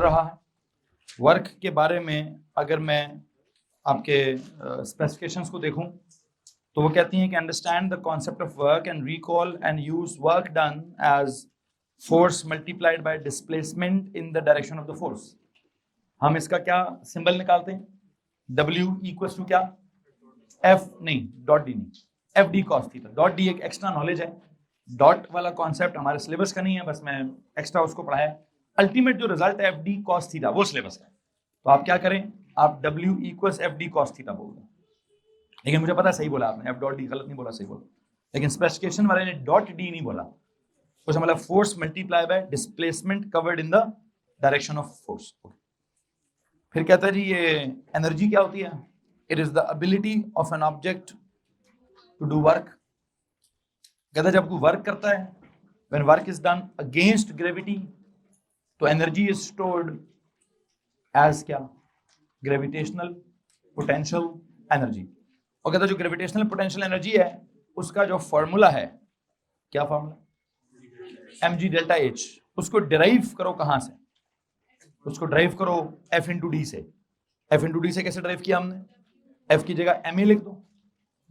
रहा है। वर्क के बारे में अगर मैं आपके स्पेसिफिकेशंस को देखूं तो वो कहती हैं कि understand the concept of work and recall and use work done as force multiplied by displacement in the direction of the force. हम इसका क्या सिंबल निकालते हैं? W इक्वल्स टू क्या? F नहीं, डॉट डी नहीं, F D cos theta. Dot D एक extra knowledge है, डॉट वाला कॉन्सेप्ट हमारे सिलेबस का नहीं है, बस मैं एक्स्ट्रा उसको पढ़ाया। अल्टीमेट जो रिजल्ट है एफ डी कॉस थीटा वो सिलेबस का है। तो आप क्या करें, आप W equals F D cos theta बोल दें। लेकिन मुझे पता सही बोला आपने, एफ डॉट डी गलत नहीं बोला, सही बोला। लेकिन स्पेसिफिकेशन वाले ने डॉट डी नहीं बोला, उसका मतलब force multiply by displacement covered in the direction of force. फिर कहता है जी ये एनर्जी क्या होती है? It is the ability of an object to do work. कहता है जब कोई वर्क करता है, when work is done against gravity, तो एनर्जी इज स्टोर्ड एज क्या? Gravitational potential energy. और कहता है जो ग्रेविटेशनल पोटेंशियल एनर्जी है उसका जो फॉर्मूला है, क्या फॉर्मूला? mg delta h। उसको डिराइव करो कहां से? उसको ड्राइव करो F इंटू डी से। F इंटू डी से कैसे ड्राइव किया हमने? F की जगह ma लिख दो,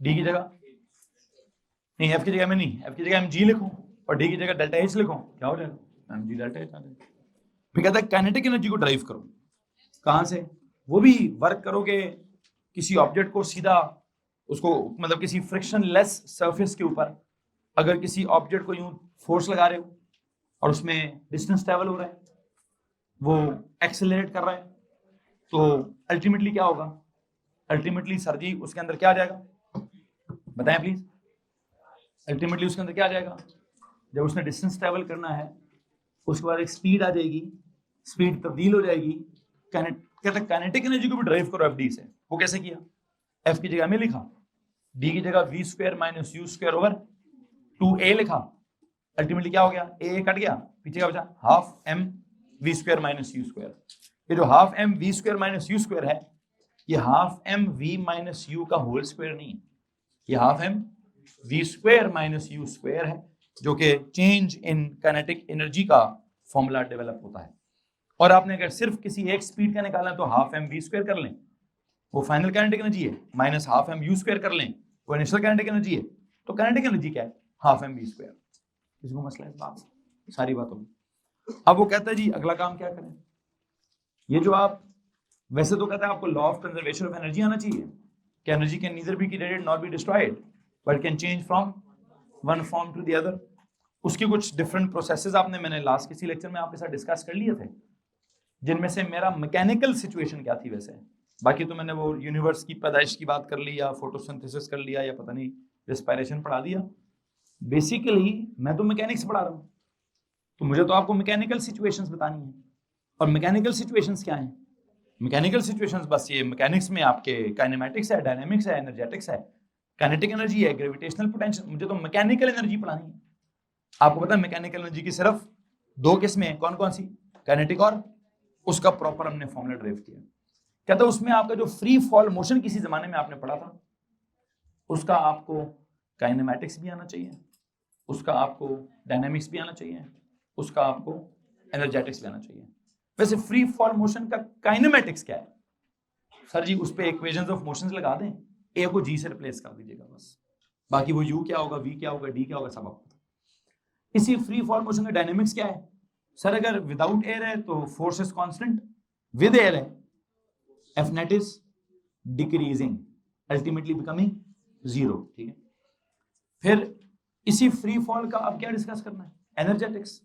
D की जगह नहीं, F की जगह में नहीं, F की जगह mg लिखो और D की जगह डेल्टा H लिखो, क्या हो जाएगा? mg डेल्टा H आ जाएगा। फिर कहता है काइनेटिक एनर्जी को ड्राइव करो कहां से? वो भी वर्क करोगे किसी ऑब्जेक्ट को सीधा, उसको मतलब किसी फ्रिक्शन लेस सरफेस के ऊपर, अगर किसी ऑब्जेक्ट को यूं फोर्स लगा रहे हो और उसमें डिस्टेंस ट्रेवल हो रहा है, वो एक्सेलरेट कर रहा है, तो अल्टीमेटली क्या होगा? अल्टीमेटली सर जी उसके अंदर क्या आ जाएगा? बताएं प्लीज। अल्टीमेटली उसके अंदर क्या आ जाएगा? जब उसने डिस्टेंस ट्रेवल करना है उसके बाद एक स्पीड आ जाएगी, स्पीड तब्दील हो जाएगी। कहते हैं काइनेटिक एनर्जी को भी ड्राइव करो एफ डी से। वो कैसे किया? एफ की जगह में लिखा, डी की जगह V square minus you square over 2a लिखा। अल्टीमेटली क्या हो गया? ए कट गया, पीछे का बचा half M we square minus you square. ये जो half M we square minus you square है, ये half M V minus U का होल स्क्वायर नहीं है, ये half M we square minus you square है, जो कि चेंज इन काइनेटिक एनर्जी का फॉर्मूला डेवलप होता है। और आपने अगर सिर्फ किसी एक स्पीड का निकालना है तो हाफ एम वी स्क्वायर कर लें, वो फाइनल काइनेटिक एनर्जी है, minus half M U square कर लें, वो इनिशियल काइनेटिक एनर्जी है। तो काइनेटिक एनर्जी क्या है? Half M we square. किसी को मसला है इस बात से? सारी बात होगी। अब वो कहता है जी अगला काम क्या करें? ये जो आप वैसे तो कहता है आपको law of conservation of energy आना चाहिए कि energy can neither be created not be destroyed but can change from one form to the other. उसकी कुछ डिफरेंट प्रोसेसेस आपने मैंने लास्ट किसी लेक्चर में आपके साथ डिस्कस कर लिए थे, जिनमें से मेरा मैकेनिकल सिचुएशन क्या थी वैसे। बाकी तो मैंने वो यूनिवर्स की पैदाइश की बात कर ली, या फोटोसिंथेसिस कर लिया, या पता नहीं रेस्पिरेशन पढ़ा दिया। बेसिकली मैं तो मैकेनिक्स पढ़ा रहा हूँ, तो मुझे तो आपको मैकेनिकल सिचुएशंस बतानी है। और मैकेनिकल सिचुएशंस क्या हैं? मैकेनिकल सिचुएशंस बस ये मैकेनिक्स में आपके काइनेमैटिक्स है, डायनामिक्स है, एनर्जेटिक्स है, काइनेटिक एनर्जी है, ग्रेविटेशनल पोटेंशियल। मुझे तो मैकेनिकल एनर्जी पढ़ानी है। आपको पता है मैकेनिकल एनर्जी की सिर्फ दो किस्में हैं, कौन कौन सी? काइनेटिक और उसका प्रॉपर हमने फॉर्मूला ड्राइव किया। कहता है उसमें आपका जो फ्री फॉल मोशन किसी जमाने में आपने पढ़ा था, उसका आपको काइनेमैटिक्स भी आना चाहिए, उसका आपको डायनामिक्स भी आना चाहिए, उसका आपको एनर्जेटिक्स भी आना चाहिए। वैसे फ्री फॉल मोशन का काइनेमैटिक्स क्या है? सर जी उस पे इक्वेशंस ऑफ मोशंस लगा दें, ए को जी से रिप्लेस कर दीजिएगा बस, बाकी वो यू क्या होगा, वी क्या होगा, डी क्या होगा, सब आपको। इसी फ्री फॉल मोशन का डायनामिक्स क्या है? सर अगर विदाउट एयर है तो force is constant, with air है F net is decreasing, ultimately becoming zero. ठीक है, फिर इसी फ्री फॉल का अब क्या डिस्कस करना है? एनर्जेटिक्स।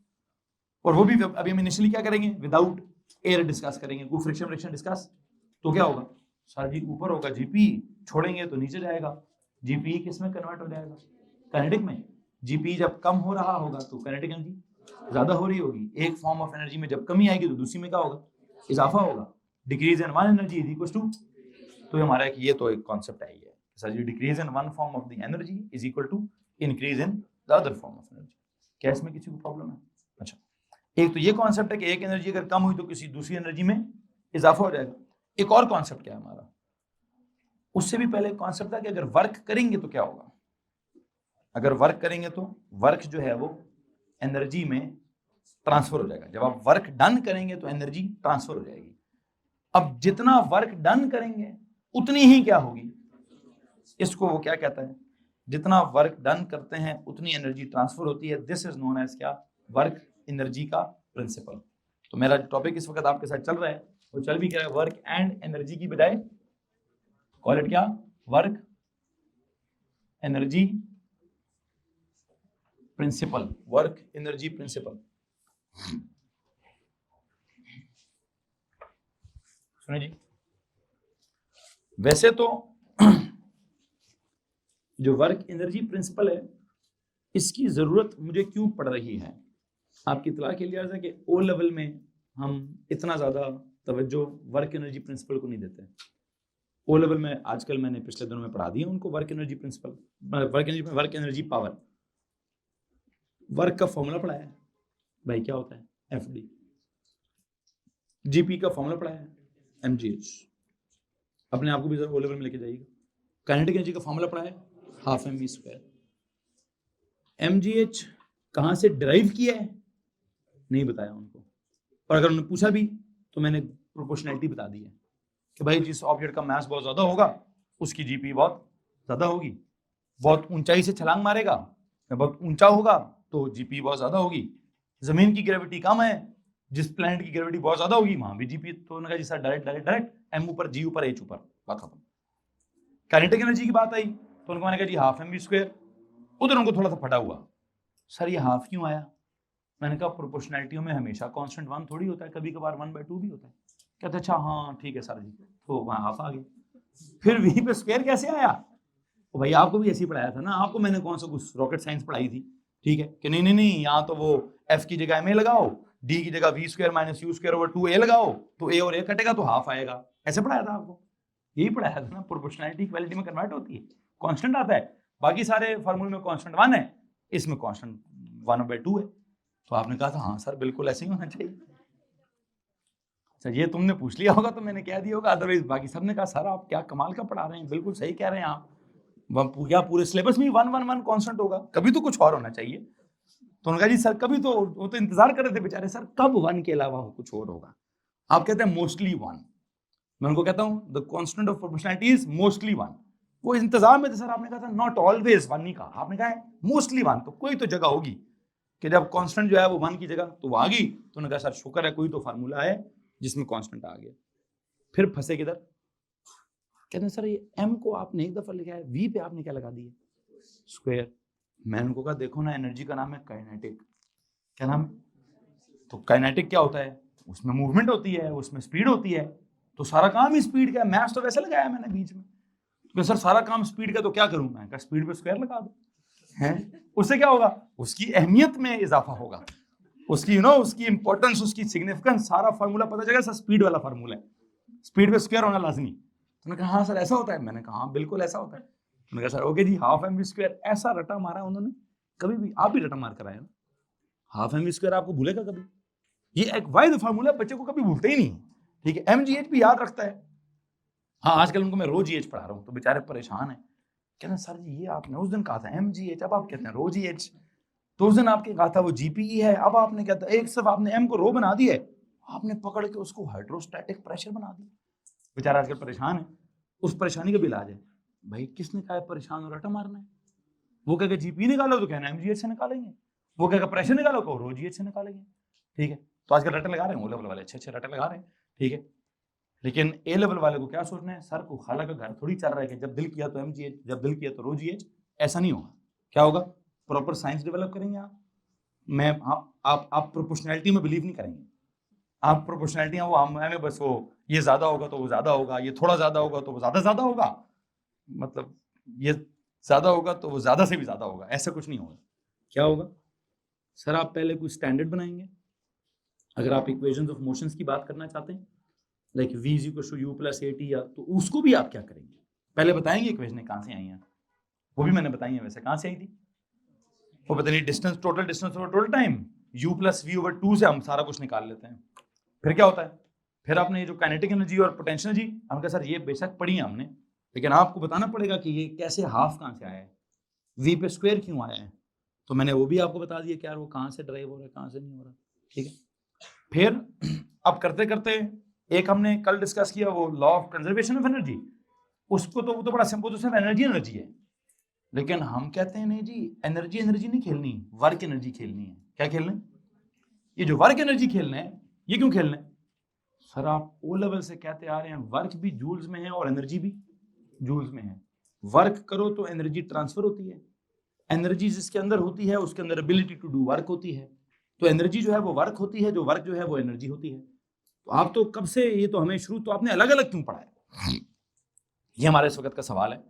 और वो भी अभी हम इनिशियली क्या करेंगे? विदाउट एयर डिस्कस करेंगे, कोई फ्रिक्शन फ्रिक्शन डिस्कस। तो क्या होगा सर जी? ऊपर होगा जीपी, छोड़ेंगे तो नीचे जाएगा, जीपी किस में कन्वर्ट हो जाएगा? काइनेटिक में। जीपी जब कम हो रहा होगा तो काइनेटिक एनर्जी ज्यादा हो रही होगी। एक फॉर्म ऑफ एनर्जी में जब कमी आएगी तो दूसरी में क्या होगा? इजाफा होगा। Decrease in one energy is equal to, तो हमारा ये तो एक कॉन्सेप्ट है ये सर जी, decrease in one form of the energy is equal to increase in the other form of energy. क्या इसमें किसी को प्रॉब्लम है? अच्छा, एक तो ये कॉन्सेप्ट है कि एक एनर्जी अगर कम हुई तो किसी दूसरी एनर्जी में इजाफा हो जाएगा। एक और कॉन्सेप्ट क्या है हमारा? उससे भी पहले कॉन्सेप्ट था कि अगर वर्क करेंगे तो क्या होगा? अगर वर्क करेंगे तो वर्क जो है वो एनर्जी में ट्रांसफर हो जाएगा। जब आप वर्क डन करेंगे तो एनर्जी ट्रांसफर हो जाएगी। अब जितना वर्क डन करेंगे उतनी ही क्या होगी, इसको वो क्या कहता है, जितना वर्क डन करते हैं उतनी एनर्जी ट्रांसफर होती है। दिस इज नोन एज क्या, वर्क एनर्जी का प्रिंसिपल। तो मेरा जो टॉपिक इस वक्त आपके साथ चल रहा है वो चल भी क्या है, वर्क एंड एनर्जी की बजाय कॉल इट क्या, work energy principal, work energy principal. सुनिए जी, वैसे तो जो वर्क एनर्जी प्रिंसिपल है इसकी जरूरत मुझे क्यों पड़ रही है, आपकी इत्तला के लिए है कि ओ लेवल में हम इतना ज्यादा तवज्जो वर्क एनर्जी प्रिंसिपल को नहीं देते। ओ लेवल में आजकल मैंने पिछले दिनों में पढ़ा दिया उनको work energy principal, work energy power, work का फॉर्मूला पढ़ाया है भाई, क्या होता है एफडी, जीपी का फॉर्मूला पढ़ाया है एमजीएच, अपने आप को भी जरा ओ लेवल में लेके जाइएगा। काइनेटिक एनर्जी का फॉर्मूला पढ़ाया है half M we square. MGH कहां से ड्राइव किया है नहीं बताया उनको, और अगर उन्होंने पूछा भी तो मैंने प्रोपोर्शनैलिटी बता दी है कि भाई जिस ऑब्जेक्ट का मास बहुत ज्यादा होगा उसकी जीपी बहुत ज्यादा होगी, बहुत ऊंचाई से छलांग मारेगा बहुत ऊंचा होगा तो जीपी बहुत ज्यादा होगी, जमीन की ग्रेविटी कम है, जिस प्लैनेट की ग्रेविटी बहुत ज्यादा होगी वहां भी जीपी, तो उन्होंने कहा जी sir direct direct direct M ऊपर जी ऊपर एच ऊपर, बात खत्म। काइनेटिक एनर्जी की बात आई तो उनको मैंने कहा जी हाफ एम वी स्क्वायर, उधर उनको थोड़ा सा फटा हुआ, सर ये हाफ क्यों आया, मैंने कहा प्रोपोर्शनैलिटियों में हमेशा कांस्टेंट 1 थोड़ी होता है, कभी कभार 1/2 भी होता है। कहते अच्छा हाँ ठीक है सर जी, तो वहां हाफ आ गया। फिर वी पे स्क्वायर कैसे आया, तो भाई आपको भी ऐसे ही पढ़ाया था ना, आपको मैंने कौन सा कुछ रॉकेट साइंस पढ़ाई थी, ठीक है कि नहीं नहीं नहीं, यहाँ तो वो एफ की जगह ma लगाओ, डी की जगह V square minus you square over 2a लगाओ, तो a और a कटेगा तो हाफ आएगा, ऐसे पढ़ाया था आपको, यही पढ़ाया था ना। प्रोपोर्शनैलिटी इक्वालिटी में कन्वर्ट होती है, कांस्टेंट आता है, बाकी सारे फार्मूले में कांस्टेंट 1 है, इसमें कांस्टेंट 1/2 है। तो आपने कहा था हाँ सर बिल्कुल ऐसे ही होना चाहिए। सर ये तुमने पूछ लिया होगा तो मैंने कह दिया होगा, अदरवाइज बाकी सबने कहा सर आप क्या कमाल का पढ़ा रहे हैं, बिल्कुल सही कह रहे हैं आप, क्या पूरे सिलेबस में 1-1-1 कांस्टेंट होगा, कभी तो कुछ और होना चाहिए। तो उन्होंने कहा जी सर कभी तो, वो तो इंतजार कर रहे थे बेचारे, सर कब 1 के अलावा कुछ और होगा, आप कहते हैं मोस्टली 1, मैं उनको कहता हूं the constant of proportionality is mostly 1, वो इंतजार में थे सर, आपने कहा था नॉट ऑलवेज 1 नहीं कहा, आपने कहा है मोस्टली 1, तो कोई तो जगह होगी कि जब कांस्टेंट जो है वो 1 की जगह तो वो आ गई, तो उन्होंने कहा सर शुक्र है कोई तो फार्मूला है जिसमें कांस्टेंट आ गया। फिर फंसे किधर, कहते हैं सर ये m को आपने एक दफा लिखा है, v पे आपने क्या लगा दिया स्क्वायर, मैंने उनको कहा देखो ना एनर्जी का नाम है काइनेटिक, क्या नाम, तो काइनेटिक क्या होता है, उसमें मूवमेंट होती है, उसमें स्पीड होती है, तो सारा काम ही स्पीड का है, मैथ्स तो वैसे लगाया मैंने बीच में, तो सर सारा काम स्पीड का तो क्या करूं, मैं कहा स्पीड पे स्क्वायर लगा दो, हैं उससे क्या होगा, उसकी अहमियत में इजाफा होगा, उसकी उसकी इंपॉर्टेंस, उसकी सिग्निफिकेंस, सारा फार्मूला पता चलेगा सर स्पीड वाला फार्मूला है, स्पीड पे स्क्वायर होना लाजमी। तो कहा हाँ सर ऐसा होता है, मैंने कहा हाँ बिल्कुल ऐसा होता है, मैंने कहा सर ओके जी हाफ एम वी स्क्वायर, ऐसा रटा मारा उन्होंने, कभी भी आप भी रटा मार कर आए ना, हाफ एम वी स्क्वायर आपको भूलेगा कभी, ये एक वाइड फार्मूला बच्चे को कभी भूलते ही नहीं, ठीक है, एमजीएच भी याद रखता है। हाँ आजकल उनको मैं रो जीएच पढ़ा रहा हूँ तो बेचारे परेशान है, कहते हैं सर जी ये आपने उस दिन कहा था एमजीएच, अब आप कहते हैं रो जीएच, तो उस दिन आपके कहा था वो जीपीई है, अब आपने कहता एक सिर्फ आपने एम को रो बना दिया है, आपने पकड़ के उसको हाइड्रोस्टैटिक प्रेशर बना दिया, बेचारा आजकल परेशान है, उस परेशानी का भी इलाज है। भाई किसने कहा है परेशान और रटा मारना है, वो कहेगा जीपी निकालो तो कहना एमजीएच से निकालेंगे, वो कहेगा प्रेशर निकालो तो रो जीएच से निकालेंगे, ठीक है। तो आजकल रटे लगा रहे हैं, ओ लेवल वाले अच्छे रटे लगा रहे हैं, ठीक है, लेकिन ए लेवल वाले को क्या सोचना है, सर को खाला का घर थोड़ी चल रहा है कि जब दिल किया तो एमजीएच, जब दिल किया तो रो जीएच, ऐसा नहीं होगा। क्या होगा, प्रॉपर साइंस डेवलप करेंगे आप, मैं आप प्रोपोर्शनैलिटी में बिलीव नहीं करेंगे, आप प्रोपोर्शनैलिटी वो हमें बस वो ये ज्यादा होगा तो वो ज्यादा होगा, ये थोड़ा ज्यादा होगा तो वो ज्यादा होगा, मतलब ये ज्यादा होगा तो वो ज्यादा से भी ज्यादा होगा, ऐसा कुछ नहीं होगा। क्या होगा सर, आप पहले कोई स्टैंडर्ड बनाएंगे, अगर आप इक्वेशंस ऑफ मोशंस की बात करना चाहते हैं लाइक v = u + at, या तो उसको भी आप क्या करेंगे, पहले बताएंगे इक्वेशनें कहां से आई हैं, वो भी मैंने बताई है, वैसे कहां से आई थी वो पता नहीं, distance, total distance over total time, u + v/2 से हम सारा कुछ निकाल लेते हैं। फिर क्या होता है, फिर आपने ये जो काइनेटिक एनर्जी और पोटेंशियल एनर्जी, हमने कहा सर ये बेशक पढ़ी है हमने, लेकिन आपको बताना पड़ेगा कि ये कैसे हाफ कहां से आया है, v पे स्क्वायर क्यों आया है, तो मैंने वो भी आपको बता दिया कि यार वो कहां से ड्राइव हो रहा है कहां से नहीं हो रहा, ठीक है। फिर अब करते करते एक हमने कल डिस्कस किया वो law of conservation of energy, उसको तो वो तो बड़ा सिंपल, तो सिर्फ एनर्जी एनर्जी है, लेकिन हम कहते हैं नहीं जी एनर्जी एनर्जी नहीं खेलनी, वर्क एनर्जी खेलनी है। क्या खेलना है? ये जो वर्क एनर्जी खेलना है, ये क्यों खेलना है? सर आप ओ लेवल से कहते आ रहे हैं वर्क भी जूल्स में है और एनर्जी भी जूल्स में है। वर्क करो तो एनर्जी ट्रांसफर होती है, एनर्जी जिसके अंदर होती है उसके अंदर एबिलिटी टू डू वर्क होती है, तो एनर्जी जो है वो वर्क होती है, जो वर्क जो है वो एनर्जी होती है। तो आप तो कब से, ये तो हमें शुरू तो आपने अलग अलग क्यों पढ़ा है? ये हमारे इस वक्त का सवाल है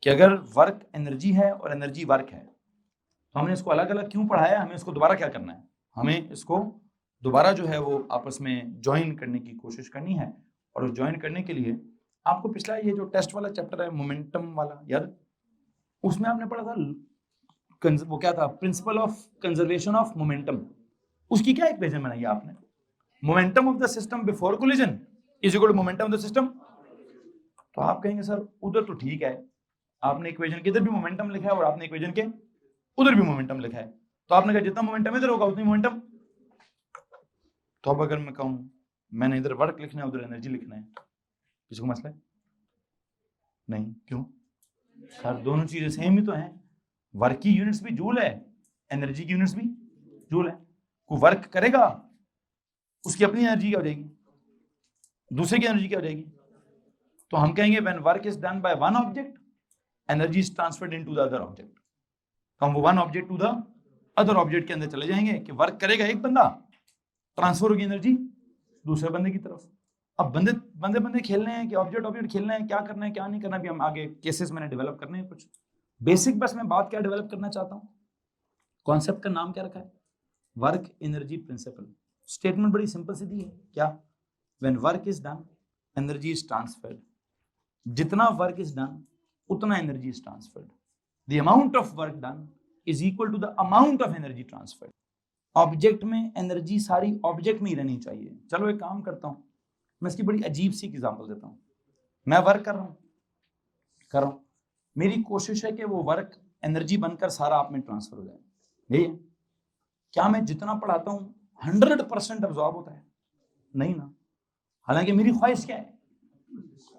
कि अगर वर्क एनर्जी है और एनर्जी वर्क है तो हमने इसको अलग अलग क्यों पढ़ाया, हमें इसको दोबारा क्या करना है? हमें इसको दोबारा जो है वो आपस में ज्वाइन करने की कोशिश करनी है। और उस ज्वाइन करने के लिए आपको पिछला ये जो टेस्ट वाला चैप्टर है मोमेंटम वाला याद, उसमें आपने पढ़ा था वो क्या था, principle of conservation of momentum. उसकी क्या इक्वेशन बनाई आपने? Momentum of the system before collision is equal to momentum of the system. तो आप कहेंगे सर उधर तो ठीक है, आपने इक्वेशन के इधर भी मोमेंटम लिखा है और आपने इक्वेशन के उधर भी मोमेंटम लिखा है, तो आपने कहा जितना मोमेंटम इधर होगा उतनी मोमेंटम। तो अब अगर मैं कहूं मैंने इधर वर्क लिखना है उधर एनर्जी लिखना है, किसी को मसला है? नहीं, क्यों? सर दोनों चीजें सेम ही तो हैं, वर्क की यूनिट्स भी जूल है, एनर्जी की यूनिट्स भी जूल है। कोई वर्क करेगा उसकी अपनी एनर्जी क्या हो जाएगी, दूसरे की एनर्जी क्या हो जाएगी? तो हम कहेंगे when work is done by one object energy is transferred into the other object. तो हम वो one object to the other object के अंदर चले जाएंगे कि वर्क करेगा एक बंदा, ट्रांसफर होगी एनर्जी दूसरे बंदे की तरफ। अब बंदे बंदे बंदे खेलने हैं कि ऑब्जेक्ट ऑब्जेक्ट खेलना है, क्या करना है क्या नहीं करना, भी हम आगे केसेस मैंने डेवलप करने हैं कुछ बेसिक। बस मैं बात क्या डेवलप करना चाहता हूं, कॉन्सेप्ट का नाम क्या रखा है? Work energy principle. स्टेटमेंट बड़ी सिंपल सी दी है, क्या? When work is done energy is transferred. जितना वर्क इज डन उतना energy is transferred. The amount of work done is equal to the amount of energy transferred. Object में energy सारी object में ही रहनी चाहिए। चलो एक काम करता हूं, मैं इसकी बड़ी अजीब सी एग्जांपल देता हूं। मैं वर्क कर रहा हूं, मेरी कोशिश है कि वो वर्क एनर्जी बनकर सारा आप में ट्रांसफर हो जाए, यही है। क्या मैं जितना पढ़ाता हूं 100% अब्सॉर्ब होता है? नहीं ना। हालांकि मेरी ख्वाहिश क्या है,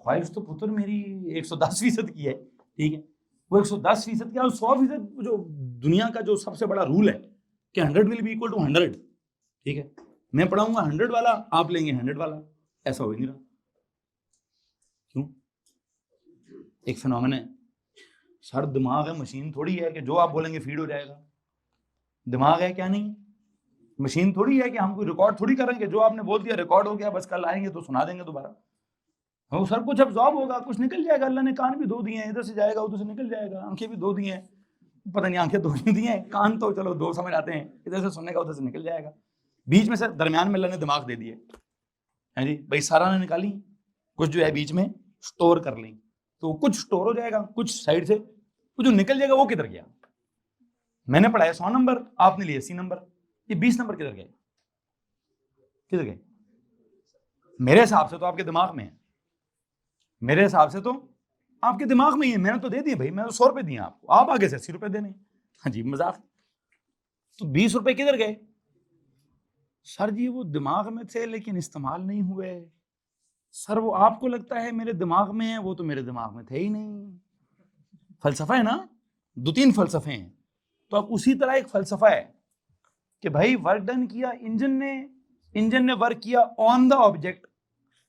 ख्वाहिश तो पुत्र मेरी 110% की है, ठीक है। वो 110% क्या, 100% जो दुनिया का जो सबसे बड़ा रूल है कि 100 विल बी इक्वल टू 100, ठीक है। मैं पढ़ाऊंगा 100 वाला, आप लेंगे 100 वाला, ऐसा हो ही नहीं रहा। क्यों? एक फिनोमेना है सर, दिमाग है, मशीन थोड़ी है कि जो आप बोलेंगे फीड हो जाएगा। दिमाग है क्या? नहीं। मशीन थोड़ी है कि हम कोई रिकॉर्ड थोड़ी करेंगे, जो आपने बोल दिया रिकॉर्ड हो गया, बस कल आएंगे तो सुना देंगे दोबारा। वो सर कुछ अब्जॉर्ब होगा, कुछ निकल जाएगा। अल्लाह ने कान भी दो दिए हैं, इधर से जाएगा उधर से निकल जाएगा। आंखें भी दो दी हैं, पता नहीं आंखें दो दी हैं, कान तो चलो दो समझ आते हैं, इधर से सुनने का उधर से निकल जाएगा। बीच में से दरमियान में अल्लाह ने दिमाग दे दिए है जी, भाई सारा ने निकाली, कुछ जो है बीच में स्टोर कर ली, तो कुछ स्टोर हो जाएगा, कुछ साइड से कुछ जो निकल जाएगा वो किधर गया? मैंने पढ़ाया 100 नंबर, आपने लिए 80 नंबर, ये 20 नंबर किधर गए? किधर गए? मेरे हिसाब से तो आपके दिमाग में है, मेरे हिसाब से तो आपके दिमाग में ही है। मैंने तो दे दिए भाई, मैंने तो 100 रुपए दिए आपको, आप आगे से 80 रुपए देने। हाँ जी मजाक। तो 20 रुपए किधर गए? सर जी वो दिमाग में थे लेकिन इस्तेमाल नहीं हुए। सर वो आपको लगता है मेरे दिमाग में है, वो तो मेरे दिमाग में थे ही नहीं। फलसफा है ना, 2-3 फलसफे हैं। तो अब उसी तरह एक फलसफा है कि भाई वर्क डन किया इंजन ने वर्क किया ऑन द ऑब्जेक्ट।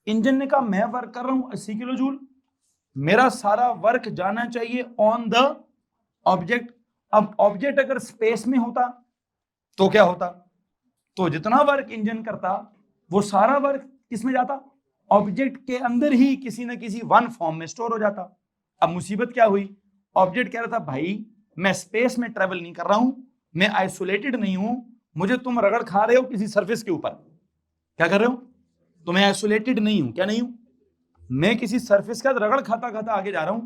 इंजन ने कहा मैं वर्क कर रहा हूं 80 किलो जूल, मेरा सारा वर्क जाना चाहिए ऑन द ऑब्जेक्ट। अब ऑब्जेक्ट अगर स्पेस में होता तो क्या होता? तो जितना वर्क इंजन करता वो सारा वर्क किस में जाता? ऑब्जेक्ट के अंदर ही किसी ना किसी वन फॉर्म में स्टोर हो जाता। अब मुसीबत क्या हुई, ऑब्जेक्ट कह रहा था भाई मैं स्पेस में ट्रेवल नहीं कर रहा हूं, मैं आइसोलेटेड नहीं हूं, मुझे तुम रगड़ खा रहे हो किसी सरफेस के ऊपर। क्या कर रहे हो? तो मैं आइसोलेटेड नहीं हूं, क्या नहीं हूं, मैं किसी सरफेस का रगड़ खाता खाता आगे जा रहा हूं।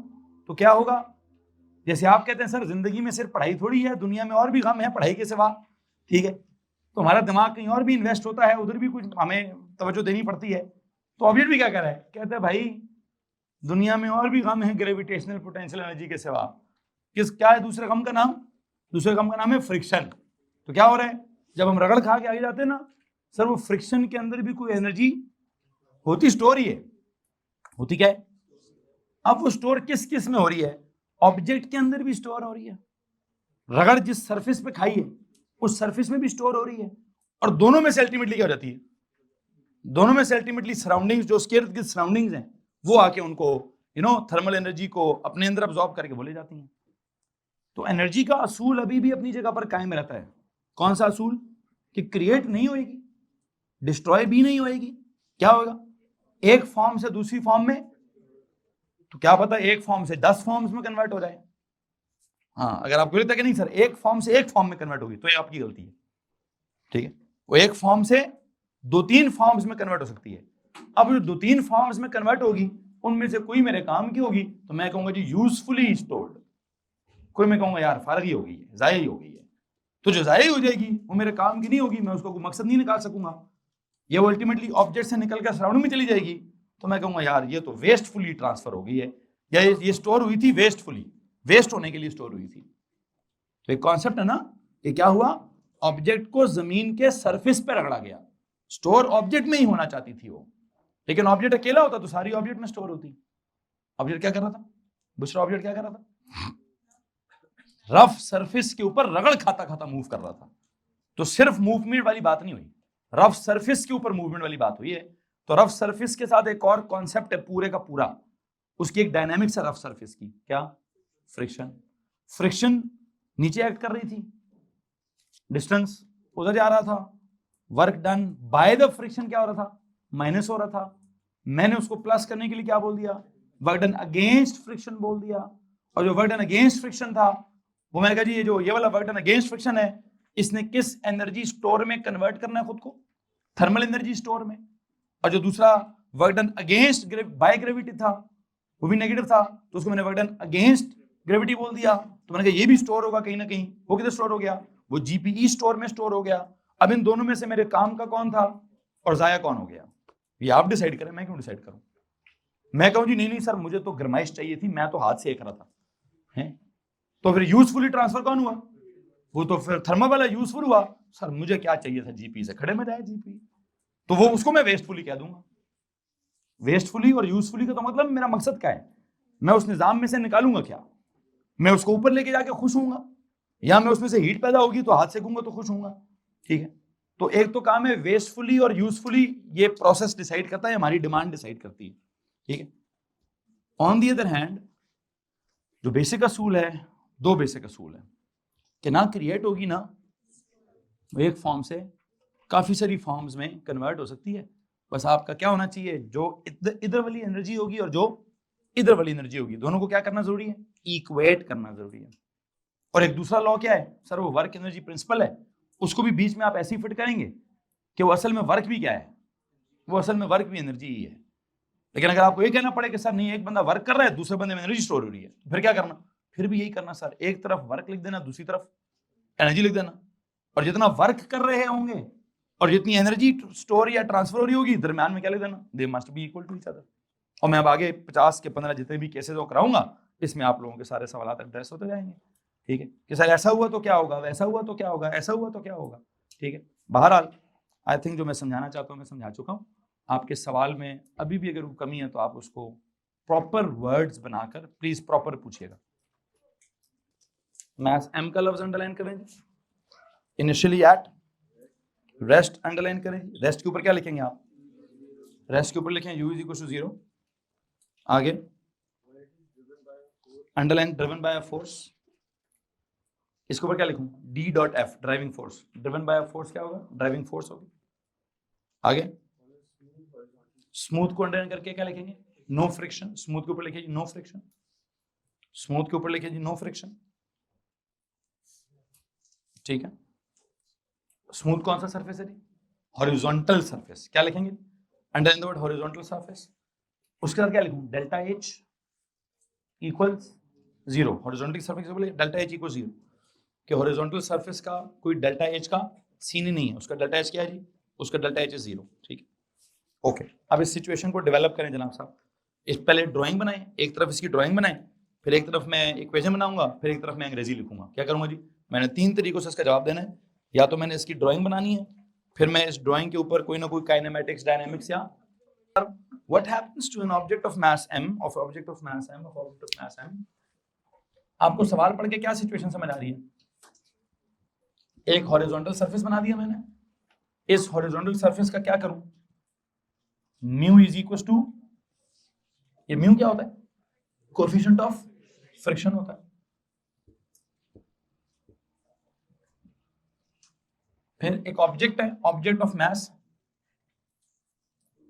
तो क्या होगा? जैसे आप कहते हैं सर जिंदगी में सिर्फ पढ़ाई थोड़ी है, दुनिया में और भी काम है पढ़ाई के सिवा, ठीक है। तो हमारा दिमाग कहीं और भी इन्वेस्ट होता है, उधर भी कुछ हमें तवज्जो देनी पड़ती है। तो ऑब्जेक्ट भी क्या कर रहा है, कहते हैं भाई दुनिया में और भी काम है ग्रेविटेशनल पोटेंशियल एनर्जी के सिवा। क्या है दूसरे काम का नाम? दूसरे काम का नाम है फ्रिक्शन। तो क्या हो रहा है, जब हम रगड़ खा के आगे जाते हैं ना सर, वो फ्रिक्शन के अंदर भी कोई एनर्जी होती, स्टोर ही है, होती क्या है? अब वो स्टोर किस किस में हो रही है? ऑब्जेक्ट के अंदर भी स्टोर हो रही है। रगड़ जिस सरफेस पे खाई है उस सरफेस में भी स्टोर हो रही है, और दोनों में से अल्टीमेटली क्या हो जाती है? दोनों में से अल्टीमेटली सराउंडिंग्स, जो उसके इर्द गिर्द सराउंडिंग्स हैं, वो आके उनको थर्मल एनर्जी को अपने अंदर अब्सॉर्ब करके बोले जाती हैं। तो एनर्जी का असूल अभी भी अपनी जगह पर कायम रहता है। कौन सा असूल? कि क्रिएट नहीं होएगी, डिस्ट्रॉय भी नहीं होएगी। क्या होगा? एक फॉर्म से दूसरी फॉर्म में, तो क्या पता एक फॉर्म से 10 फॉर्म्स में कन्वर्ट हो जाए। हाँ, अगर आपको लगता है कि नहीं सर एक फॉर्म से एक फॉर्म में कन्वर्ट होगी, तो ये आपकी गलती है। ठीक है, वो एक फॉर्म से 2-3 फॉर्म्स में कन्वर्ट हो सकती है। अब जो 2-3 फॉर्म्स में कन्वर्ट होगी, उनमें से कोई मेरे काम की होगी तो मैं कहूंगा जी यूजफुली स्टोर्ड, कोई मैं कहूंगा यार फारगी हो गई है, जाया ही हो गई है। तो जो जाया हो जाएगी वो मेरे काम की नहीं होगी, मैं उसको कोई मकसद नहीं निकाल सकूंगा, ये वो अल्टीमेटली ऑब्जेक्ट से निकल कर सराउंडिंग में चली जाएगी, तो मैं कहूंगा यार ये तो वेस्टफुली ट्रांसफर हो गई है, या ये स्टोर हुई थी वेस्टफुली, वेस्ट होने के लिए स्टोर हुई थी। तो एक कॉन्सेप्ट है ना, ये क्या हुआ? ऑब्जेक्ट को जमीन के सरफेस पे रगड़ा गया। स्टोर ऑब्जेक्ट में ही होना चाहती थी वो, लेकिन ऑब्जेक्ट अकेला होता तो सारी ऑब्जेक्ट में स्टोर होती। ऑब्जेक्ट क्या कर रहा था? दूसरा ऑब्जेक्ट क्या कर रहा था? रफ सरफेस के ऊपर रगड़ खाता खाता मूव कर रहा था। तो सिर्फ मूवमेंट वाली बात नहीं हुई, रफ सरफेस के ऊपर मूवमेंट वाली बात हुई है। तो रफ सरफेस के साथ एक और कॉन्सेप्ट है पूरे का पूरा, उसकी एक डायनामिक्स है रफ सरफेस की। क्या? फ्रिक्शन। फ्रिक्शन नीचे एक्ट कर रही थी, डिस्टेंस उधर जा रहा था, work done by the friction क्या हो रहा था? माइनस हो रहा था। मैंने उसको प्लस करने के लिए क्या बोल दिया? वर्क डन अगेंस्ट फ्रिक्शन बोल दिया। और जो वर्क डन अगेंस्ट फ्रिक्शन था वो मैंने कहा जी ये वाला वर्क डन अगेंस्ट फ्रिक्शन है, इसने किस एनर्जी स्टोर में कन्वर्ट करना है खुद को? थर्मल एनर्जी स्टोर में। और जो दूसरा work done against by gravity था वो भी नेगेटिव था, तो उसको मैंने वर्क डन अगेंस्ट ग्रेविटी बोल दिया। तो मैंने कहा ये भी स्टोर होगा कहीं ना कहीं। वो किधर स्टोर हो गया? वो जीपीई स्टोर में स्टोर हो गया। अब इन दोनों में से मेरे काम का कौन था और जाया कौन हो गया? ये आप डिसाइड करें, मैं क्यों डिसाइड करूं? मैं कहूं जी नहीं सर मुझे तो गरमाइश चाहिए थी, मैं तो हाथ से एक रहा था है। तो फिर यूजफुली ट्रांसफर कौन हुआ? वो तो फिर थर्मल वाला यूजफुल हुआ। सर मुझे क्या चाहिए था? जीपी से खड़े में जाए जीपी, तो वो उसको मैं वेस्टफुली कह दूंगा। वेस्टफुली और यूजफुली का तो मतलब मेरा मकसद क्या है? मैं उस निजाम में से निकालूंगा क्या? मैं उसको ऊपर लेके जाके खुश होऊंगा, या मैं उसमें से हीट पैदा होगी तो हाथ सेकूंगा तो खुश होऊंगा। ठीक है, तो एक तो काम है वेस्टफुली और यूजफुली, ये प्रोसेस डिसाइड करता है, हमारी डिमांड डिसाइड करती है। ठीक है, ऑन दी अदर हैंड जो बेसिक असूल है, दो बेसिक असूल है कि ना क्रिएट होगी ना एक फॉर्म से काफी सारी फॉर्म्स में कन्वर्ट हो सकती है। बस आपका क्या होना चाहिए? जो इधर वाली एनर्जी होगी और जो इधर वाली एनर्जी होगी, दोनों को क्या करना जरूरी है? इक्वेट करना जरूरी है। और एक दूसरा लॉ क्या है सर? वो वर्क एनर्जी प्रिंसिपल है, उसको भी बीच में आप ऐसे ही फिट करेंगे कि वो असल में वर्क भी क्या है? वो असल में वर्क भी एनर्जी ही है। लेकिन अगर आपको ये कहना पड़े कि सर नहीं एक बंदा वर्क कर रहा है दूसरे बंदे में एनर्जी स्टोर हो रही है, फिर क्या करना? फिर भी यही करना सर, एक तरफ वर्क लिख देना, दूसरी तरफ एनर्जी लिख देना। और जितना वर्क कर रहे होंगे और जितनी एनर्जी स्टोर या ट्रांसफर हो रही होगी, दरम्यान में क्या लिख देना? They must be equal to each other. और मैं अब आगे 50 के 15 जितने भी केसेस कराऊंगा, इसमें आप लोगों के सारे सवाल एड्रेस होते जाएंगे। ठीक है, कि सर ऐसा हुआ तो क्या होगा, वैसा हुआ तो क्या होगा, ऐसा हुआ तो क्या होगा। ठीक है, बहरहाल आई थिंक जो मैं समझाना चाहता हूँ मैं समझा चुका हूँ। आपके सवाल में अभी भी अगर कोई कमी है तो आप उसको प्रॉपर वर्ड्स बनाकर प्लीज प्रॉपर पूछिएगा। मैथ्स एम का लफ्ज अंडरलाइन करें, इनिशियली एट, रेस्ट अंडरलाइन करें। रेस्ट के ऊपर क्या लिखेंगे आप? रेस्ट के ऊपर लिखें u इज इक्वल टू 0। आगे underline driven by a force, इसके ऊपर क्या लिखूं? d dot f, driving force. Driven by a force क्या होगा? ड्राइविंग फोर्स होगी। आगे स्मूथ को अंडरलाइन करके क्या लिखेंगे? No friction. स्मूथ के ऊपर लिखिए नो फ्रिक्शन। स्मूथ के ऊपर लिखिए नो फ्रिक्शन। ठीक है, स्मूथ कौन सा सरफेस है? Horizontal surface. क्या लिखेंगे? Underline the word horizontal surface. उसके साथ क्या लिखूं? Delta H equals 0। Horizontal surface के ऊपर डेल्टा एच इक्वल 0, कि हॉरिजॉन्टल सरफेस का कोई डेल्टा एच का सीन ही नहीं है। उसका डेल्टा एच क्या है जी? उसका डेल्टा एच इज 0। ठीक है, ओके। अब इस सिचुएशन को डेवलप करें जनाब साहब। इस पहले ड्राइंग बनाएं, एक तरफ इसकी ड्राइंग बनाएं, फिर एक तरफ मैं इक्वेशन बनाऊंगा, फिर एक तरफ मैं अंग्रेजी लिखूंगा। क्या करूंगा जी? मैंने 3 तरीकों से इसका जवाब देना है। या तो मैंने इसकी ड्राइंग बनानी है, फिर मैं इस ड्राइंग के ऊपर कोई ना कोई काइनेमेटिक्स, डायनामिक्स या what happens to an object of mass m आपको सवाल पढ़ के क्या सिचुएशन समझ आ रही है? एक हॉरिजॉन्टल सरफेस बना दिया मैंने, इस हॉरिजॉन्टल सरफेस का क्या करूं? म्यू इज इक्वल टू, ये म्यू क्या होता है? कोएफिशिएंट ऑफ फ्रिक्शन होता है। फिर एक ऑब्जेक्ट है, ऑब्जेक्ट ऑफ मैस,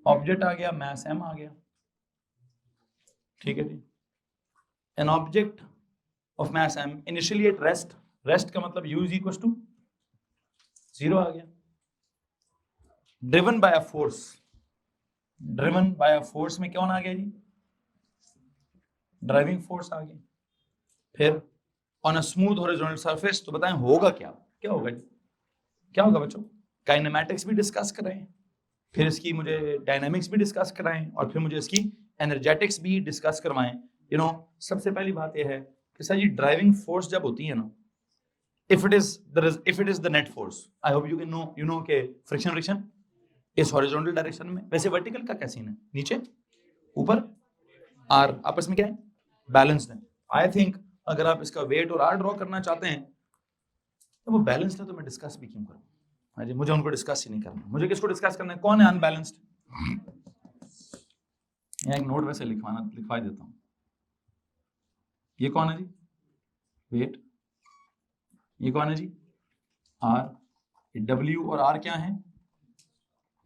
ऑब्जेक्ट आ गया, मैस m आ गया, ठीक है जी। An object of mass m initially at rest, rest का मतलब u इज इक्वल टू 0 आ गया। Driven by a force, driven by a force में कौन आ गया जी? ड्राइविंग फोर्स आ गया। फिर on a smooth horizontal surface, तो बताएं होगा क्या? क्या होगा जी? क्या होगा बच्चों? काइनेमैटिक्स भी डिस्कस कर रहे हैं, फिर इसकी मुझे डायनामिक्स भी डिस्कस कराएं, और फिर मुझे इसकी एनर्जेटिक्स भी डिस्कस करवाएं। यू नो, सबसे पहली बात यह है कि सर जी ड्राइविंग फोर्स जब होती है ना, if it is the net force, I hope you can know, you know के फ्रिक्शन इस हॉरिजॉन्टल डायरेक्शन में, वैसे वर्टिकल का क्या सीन है? नीचे ऊपर आर आपस में क्या है? बैलेंस्ड है। आई थिंक अगर आप इसका वेट और आर ड्रॉ करना चाहते हैं तो वो बैलेंस्ड है, तो मैं डिस्कस भी क्यों करूं? हाँ जी, मुझे उनको डिस्कस ही नहीं करना। मुझे किसको डिस्कस करना है? कौन है अनबैलेंस्ड? यहाँ एक नोट वैसे लिखवा देता हूं। ये कौन है जी? वेट। ये कौन है जी? आर। डब्ल्यू और आर क्या है?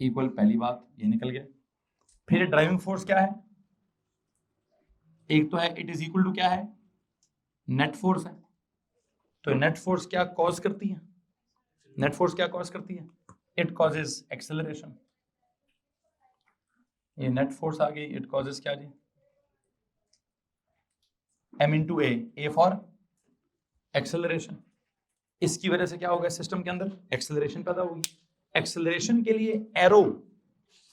इक्वल, पहली बात ये निकल गया। फिर ड्राइविंग फोर्स क्या है? एक तो है इट इज इक्वल टू क्या है? नेट फोर्स है। तो नेट फोर्स क्या कॉज करती है? नेट फोर्स क्या कॉज करती है? It causes acceleration. ये नेट फोर्स आ गई, इट कॉजेज क्या जी? m into A for acceleration. इसकी वजह से क्या होगा? सिस्टम के अंदर एक्सेलरेशन पैदा होगी। एक्सेलरेशन के लिए एरो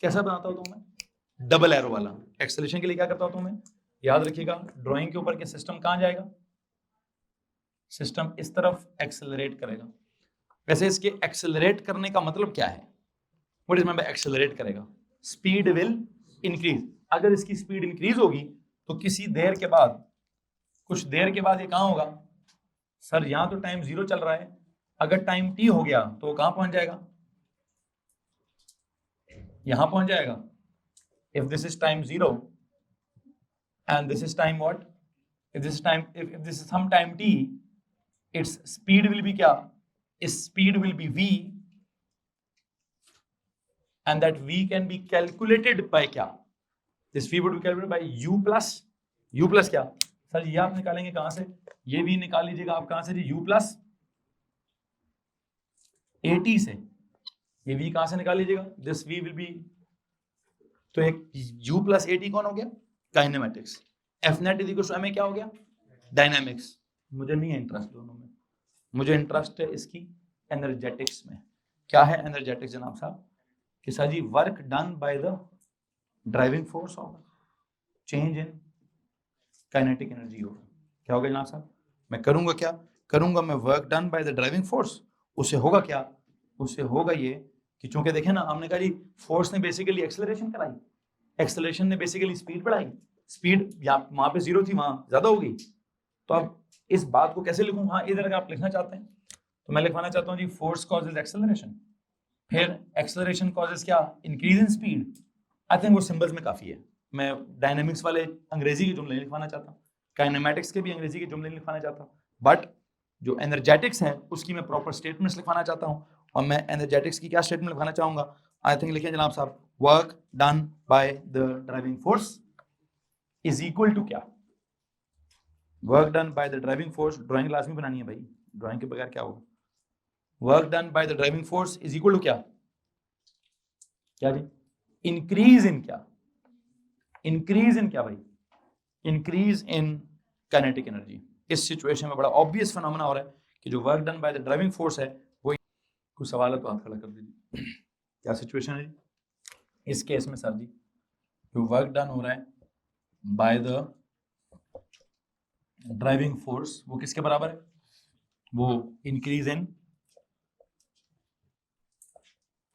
कैसा बनाता होता हूं मैं? डबल एरो वाला। एक्सेलरेशन के लिए क्या करता होता हूं मैं? याद रखिएगा, ड्राइंग के ऊपर के सिस्टम कहां जाएगा? सिस्टम इस तरफ एक्सेलरेट करेगा। वैसे इसके एक्सेलरेट करने का मतलब क्या है? What is mean by accelerate करेगा? Speed will increase. अगर इसकी स्पीड इंक्रीज होगी तो किसी देर के बाद, कुछ देर के बाद ये कहां होगा? सर यहां तो टाइम 0 चल रहा है, अगर टाइम t हो गया तो कहां पहुंच जाएगा? यहां पहुंच जाएगा। if this is time 0 and this is time what? if this is some time t, its speed will be क्या? its speed will be v, and that v can be calculated by क्या? this v would be calculated by u plus क्या? Sir ये आप निकालेंगे कहां से? ये v निकाल लीजिएगा आप कहां से जी? u plus at से। ये v कहां से निकाल लीजिएगा? this v will be, तो एक u plus at कौन हो गया? Kinematics. f net is equal to m क्या हो गया? डायनामिक्स। मुझे नहीं है इंटरेस्ट दोनों में, मुझे इंटरेस्ट है इसकी एनर्जेटिक्स में। क्या है एनर्जेटिक्स जनाब साहब? कि sir ji work done by the driving force होगा, चेंज इन काइनेटिक एनर्जी होगा। क्या होगा जनाब साहब? मैं करूंगा क्या? करूंगा मैं work done by the driving force. उससे होगा क्या? उससे होगा ये कि चूंकि देखें ना, हमने कहा जी फोर्स ने बेसिकली एक्सेलरेशन कराई, एक्सेलरेशन ने बेसिकली स्पीड बढ़ाई, स्पीड वहां पे 0 थी, वहां ज्यादा हो गई। तो अब इस बात को कैसे लिखूं? हाँ, इधर अगर आप लिखना चाहते हैं तो मैं लिखवाना चाहता हूं जी फोर्स कॉजेज एक्सेलरेशन, फिर एक्सेलरेशन कॉजेज क्या? Increase in speed. I think वो सिंबल्स में काफी है। मैं डायनामिक्स वाले अंग्रेजी के जुमले लिखवाना चाहता हूँ, काइनेमैटिक्स के भी अंग्रेजी के जुमले लिखवाना चाहता हूँ, बट जो एनर्जेटिक्स है उसकी मैं प्रॉपर स्टेटमेंट्स लिखवाना चाहता हूँ। और मैं एनर्जेटिक्स की क्या स्टेटमेंट लिखवाना चाहूंगा? आई थिंक लिखिए जनाब साहब, work done by the driving force is equal to क्या? Work done by the driving force. Drawing class में बनानी है भाई, ड्राइंग के बगैर क्या होगा? Work done by the driving force is equal to क्या? क्या जी? इंक्रीज इन क्या? इंक्रीज इन क्या भाई? Increase in kinetic energy. इस सिचुएशन में बड़ा ऑब्वियस फिनोमेना हो रहा है कि जो work done by the driving force है वो, कुछ सवाल है तो हाथ खड़ा कर दीजिए। क्या सिचुएशन है जी इस केस में? सर जी जो वर्क डन हो रहा है बाय द ड्राइविंग फोर्स वो किसके बराबर है? वो इंक्रीज इन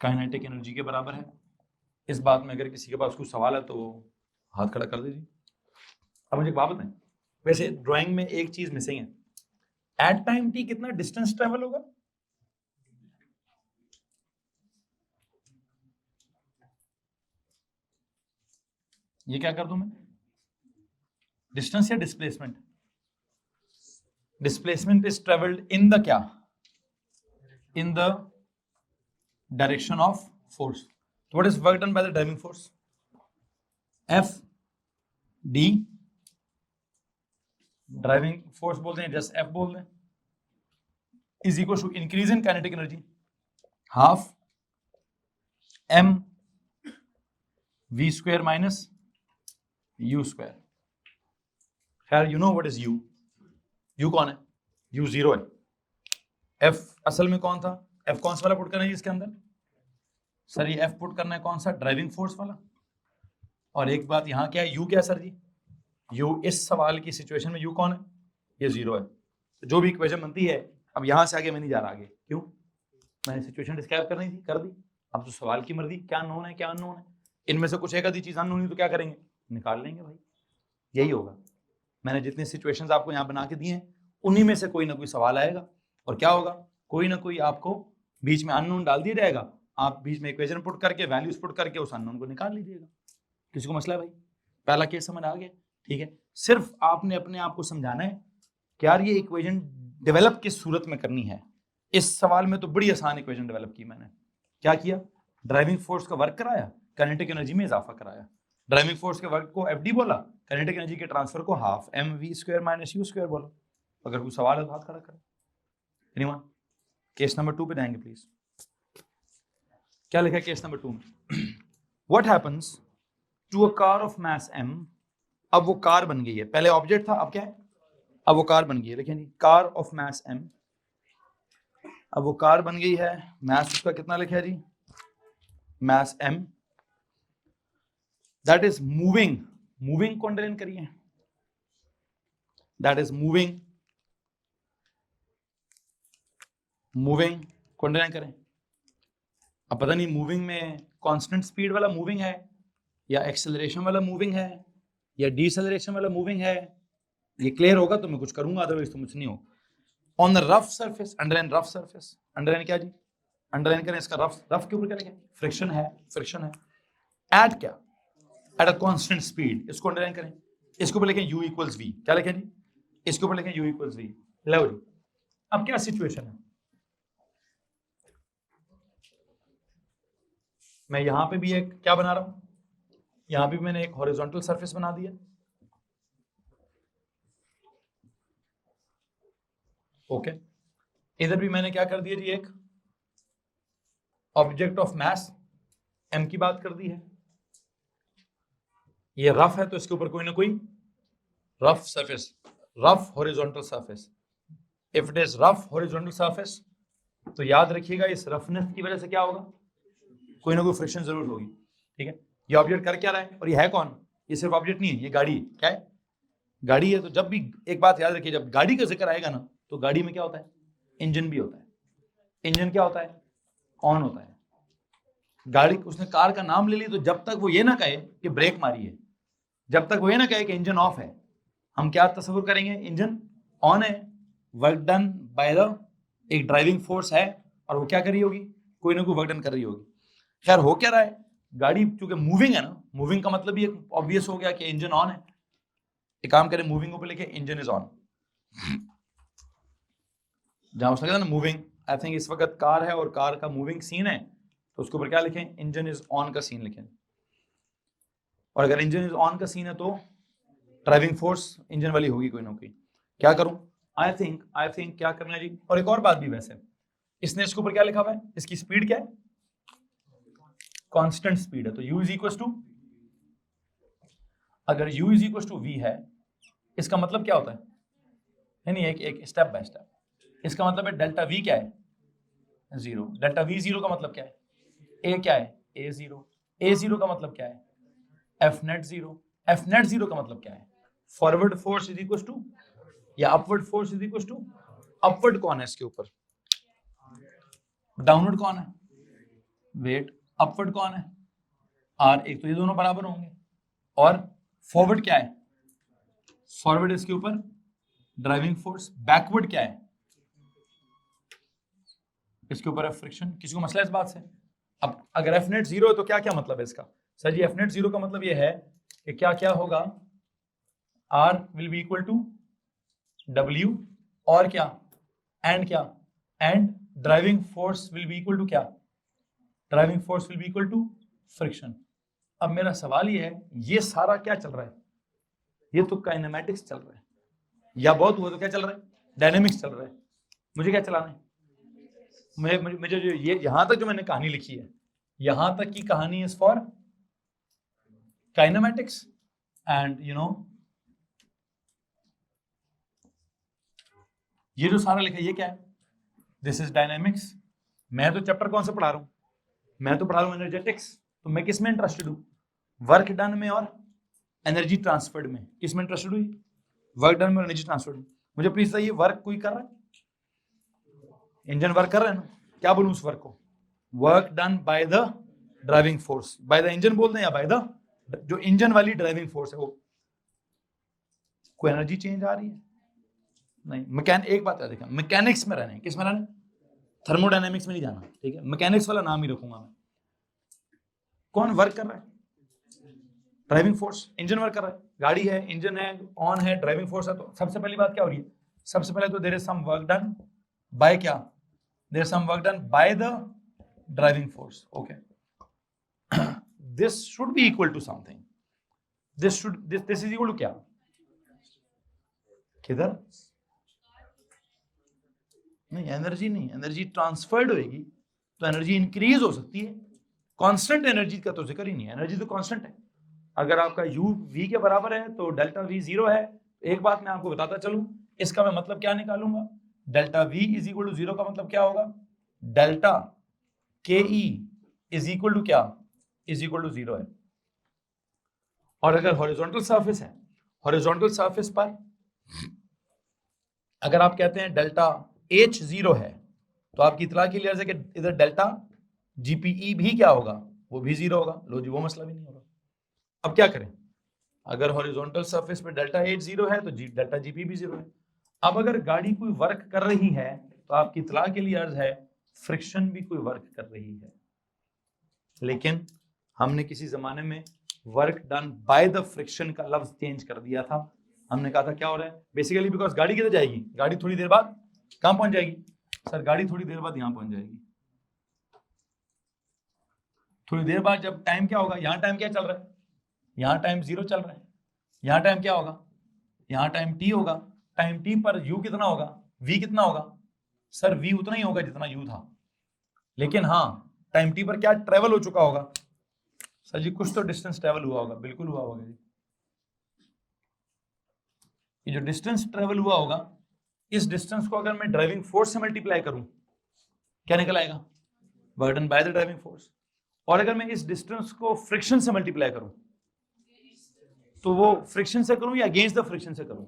काइनेटिक एनर्जी के बराबर है। इस बात में अगर किसी के पास कुछ सवाल है तो हाथ खड़ा कर दीजिए। अब मुझे एक बात बताएं, वैसे ड्राइंग में एक चीज मिसिंग है, एट टाइम टी कितना डिस्टेंस ट्रेवल होगा? ये क्या कर दूं मैं, डिस्टेंस या displacement? Displacement is travelled in the क्या, in the direction of force. तो what is work done by the driving force? F D, driving force बोलते हैं, जस्ट एफ बोल दें, is equal to increase in kinetic energy half M we square minus you square. खैर you know what is u, you कौन है? You zero है। F असल में कौन था? एफ कौन सा वाला पुट करना है इसके अंदर? सर ये एफ पुट करना है कौन सा? ड्राइविंग फोर्स वाला। और एक बात यहाँ क्या है, यू क्या है सर जी? यू इस सवाल की सिचुएशन में यू कौन है? ये जीरो है। तो जो भी इक्वेशन बनती है, अब यहां से आगे मैं नहीं जा रहा आगे, क्यों? मैंने सिचुएशन डिस्क्राइब करनी थी, कर दी। अब तो सवाल की मर्जी, क्या नोन है क्या अननोन है, इनमें से कुछ एक आधी चीज अननोन है तो क्या करेंगे, निकाल लेंगे भाई, यही होगा। मैंने जितने सिचुएशंस आपको यहाँ बना के दिए हैं उन्हीं में से कोई ना कोई सवाल आएगा, और क्या होगा, कोई ना कोई आपको बीच में अननोन डाल दिया जाएगा, आप बीच में इक्वेशन पुट करके वैल्यूज पुट करके उस अननोन को निकाल लीजिएगा। किसी को मसला है भाई? पहला केस समझ आ गया? ठीक है, सिर्फ आपने अपने आप को समझाना है कि यार ये इक्वेशन डेवलप किस सूरत में करनी है। इस सवाल में तो बड़ी आसान इक्वेशन डेवलप की मैंने। क्या किया? ड्राइविंग फोर्स का वर्क कराया, काइनेटिक एनर्जी में इजाफा कराया। ड्राइविंग फोर्स के वर्क को एफडी बोला, काइनेटिक एनर्जी के ट्रांसफर को half M we square minus you square बोला। अगर कोई सवाल है तो हाथ खड़ा करें। एनीवन? केस नंबर 2 पे जाएंगे प्लीज। क्या लिखा है केस नंबर 2 में? What happens to a car of mass m। अब वो कार बन गई है, पहले ऑब्जेक्ट था, अब क्या है, अब वो कार बन गई है। देखिए कार ऑफ मास m, अब वो कार बन गई है, मास उसका कितना लिखा है जी, मास m, that is moving, moving को अंडरलाइन करिए, दैट इज मूविंग, मूविंग को अंडरलाइन करें। अब पता नहीं मूविंग में कांस्टेंट स्पीड वाला मूविंग है, या एक्सेलरेशन वाला मूविंग है, या डिसेलरेशन वाला मूविंग है, ये क्लियर होगा तो मैं कुछ करूंगा, अदरवाइज तो मुझे नहीं हो। On the rough surface, underline rough surface, underline क्या जी, अंडरलाइन करें इसका रफ, रफ के ऊपर क्या लिखें, फ्रिक्शन है, फ्रिक्शन है। एट क्या, एट अ कांस्टेंट स्पीड, इसको अंडरलाइन करें, इसके ऊपर लिखें u इक्वल्स v, क्या लिखें जी, इसके ऊपर लिखें u इक्वल्स v। लो जी, अब क्या सिचुएशन है, मैं यहां पे भी एक क्या बना रहा हूं, यहां भी मैंने एक हॉरिजॉन्टल सरफेस बना दिया, ओके। इधर भी मैंने क्या कर दिया जी, एक ऑब्जेक्ट ऑफ मास m की बात कर दी है। ये रफ है तो इसके ऊपर कोई ना कोई rough surface, rough horizontal surface. If it is rough horizontal surface तो याद रखिएगा इस रफनेस की वजह से क्या होगा, कोई ना कोई फ्रिक्शन जरूर होगी, ठीक है। ये ऑब्जेक्ट कर क्या रहा है, और ये है कौन, ये सिर्फ ऑब्जेक्ट नहीं है, ये गाड़ी है, क्या है, गाड़ी है। तो जब भी एक बात याद रखिए, जब गाड़ी का जिक्र आएगा ना तो गाड़ी में क्या होता है, इंजन भी होता है। इंजन क्या होता है, ऑन होता है। गाड़ी, उसने कार का नाम ले लिया तो जब तक वो ये ना कहे कि ब्रेक मारी है, जब तक वो ये ना कहे कि इंजन ऑफ है, हम क्या तस्वीर करेंगे, इंजन ऑन है, वर्क डन बाय द, एक ड्राइविंग फोर्स है और वो क्या कर रही होगी, कोई ना कोई वर्क डन कर रही होगी। खैर हो क्या रहा है, गाड़ी चूंकि मूविंग है ना, मूविंग का मतलब ये ऑब्वियस हो गया कि इंजन ऑन है। एक काम करें, मूविंग ऊपर लिखे इंजन इज ऑन, जहां उसने कहा ना मूविंग, आई थिंक इस वक्त कार है और कार का मूविंग सीन है, तो उसके ऊपर क्या लिखें, इंजन इज ऑन का सीन लिखें। और अगर इंजन इज ऑन का सीन है तो ड्राइविंग फोर्स इंजन वाली होगी कोई ना कोई। क्या करूं, आई थिंक क्या करना है जी। और एक और बात भी, वैसे इसने इसके ऊपर क्या लिखा हुआ है, इसकी स्पीड क्या है, कांस्टेंट स्पीड है, तो u इज इक्वल टू, अगर u is equal to v है, इसका मतलब क्या होता है, नहीं एक स्टेप बाय स्टेप, इसका मतलब है डेल्टा v क्या है, जीरो। डेल्टा v जीरो का मतलब क्या है, a क्या है, a जीरो का मतलब क्या है, f net zero. f net zero का मतलब क्या है, forward force is equal to, या upward force is equal to, upward कौन है इसके ऊपर, डाउनवर्ड कौन है, वेट, अपवर्ड कौन है, आर, एक तो ये दोनों बराबर होंगे, और फॉरवर्ड क्या है, फॉरवर्ड इसके ऊपर ड्राइविंग फोर्स, बैकवर्ड क्या है, इसके ऊपर है फ्रिक्शन। किसी को मसला इस बात से? अब अगर एफ नेट 0 है तो क्या क्या मतलब है इसका? सर जी एफ नेट 0 का मतलब ये है कि क्या क्या होगा, R will be equal to W, और क्या, एंड क्या, and driving force will be equal to क्या, driving force will be equal to friction. अब मेरा सवाल ये है, ये सारा क्या चल रहा है? ये तो काइनेमैटिक्स चल रहा है, या बहुत हुआ तो क्या चल रहा है, डायनेमिक्स चल रहा है। मुझे क्या चलाना है? मुझे जो ये यहां तक जो मैंने कहानी लिखी है, यहां तक की कहानी is for kinematics, and you know ये जो सारा लिखा है ये क्या है, दिस इज डायनेमिक्स। मैं तो चैप्टर कौन सा पढ़ा रहा हूं, मैं तो पढ़ा रहा हूं एनर्जेटिक्स। तो मैं किस में इंटरेस्टेड हूं, वर्क डन में और एनर्जी ट्रांसफर्ड में। किस में इंटरेस्टेड हुई, वर्क डन में और एनर्जी ट्रांसफर्ड में। मुझे प्लीज बताइए, वर्क कोई कर रहा है, इंजन वर्क कर रहा है ना, क्या बोलूं उस वर्क को, work done by the driving force, by the engine बोल दें या बाय द जो इंजन वाली ड्राइविंग फोर्स है वो। कोई एनर्जी चेंज आ रही है नहीं। एक बात है, देखा मैकेनिक्स में रहना है, किस में रहना है, थर्मोडायनेमिक्स में नहीं जाना, ठीक है, मैकेनिक्स वाला नाम ही रखूंगा मैं। कौन वर्क कर रहा है, ड्राइविंग फोर्स, इंजन वर्क कर रहा है, गाड़ी है, इंजन है, ऑन है, ड्राइविंग फोर्स है। तो सबसे पहली बात क्या हो रही है, सबसे पहले तो there is some work done by क्या, there is some work done by the driving force, okay. This should be equal to something, this is equal to क्या, किधर नहीं, एनर्जी नहीं, एनर्जी ट्रांसफर्ड होगी तो एनर्जी इंक्रीज हो सकती है, कांस्टेंट एनर्जी का तो जिक्र ही नहीं है, एनर्जी तो कांस्टेंट है। अगर आपका U V के बराबर है तो डेल्टा V 0 है। एक बात मैं आपको बताता चलूं, इसका मैं मतलब क्या निकालूंगा, delta V is equal to 0 का मतलब क्या होगा, delta KE is equal to क्या, इज इक्वल टू 0 है। और अगर हॉरिजॉन्टल सरफेस है, हॉरिजॉन्टल सरफेस पर अगर आप कहते हैं डेल्टा H 0 है, तो आपकी इतला के लिए है कि इधर डेल्टा GPE भी क्या होगा, वो भी 0 होगा। लो जी, वो मसला भी नहीं होगा। अब क्या करें, अगर हॉरिजॉन्टल सरफेस पे डेल्टा H 0 है तो डेल्टा GP भी 0 है। अब अगर गाड़ी कोई वर्क कर रही है तो आपकी इतला के लिए अर्ज है फ्रिक्शन भी कोई वर्क कर रही है, लेकिन हमने किसी जमाने में work done by the friction का लफ्ज चेंज कर दिया था। हमने कहा था क्या हो रहा है, बेसिकली बिकॉज गाड़ी किधर जाएगी, गाड़ी थोड़ी देर बाद कहां पहुंच जाएगी, सर गाड़ी थोड़ी देर बाद यहां पहुंच जाएगी। थोड़ी देर बाद जब टाइम क्या होगा, यहां टाइम क्या चल रहा है, यहां टाइम 0 चल रहा है, यहां टाइम क्या होगा, यहां टाइम t होगा। टाइम t पर u कितना होगा, v कितना होगा, सर v उतना ही होगा जितना u था, लेकिन हाँ टाइम t पर क्या ट्रेवल हो चुका होगा, सर जी कुछ तो डिस्टेंस ट्रेवल हुआ होगा, बिल्कुल हुआ होगा जी। ये जो डिस्टेंस ट्रेवल हुआ होगा, इस डिस्टेंस को अगर मैं ड्राइविंग फोर्स से मल्टीप्लाई करूं, क्या निकल आएगा, work done by the driving force. और अगर मैं इस डिस्टेंस को फ्रिक्शन से मल्टीप्लाई करूं, तो वो फ्रिक्शन से करूं या अगेंस्ट द फ्रिक्शन से करूं।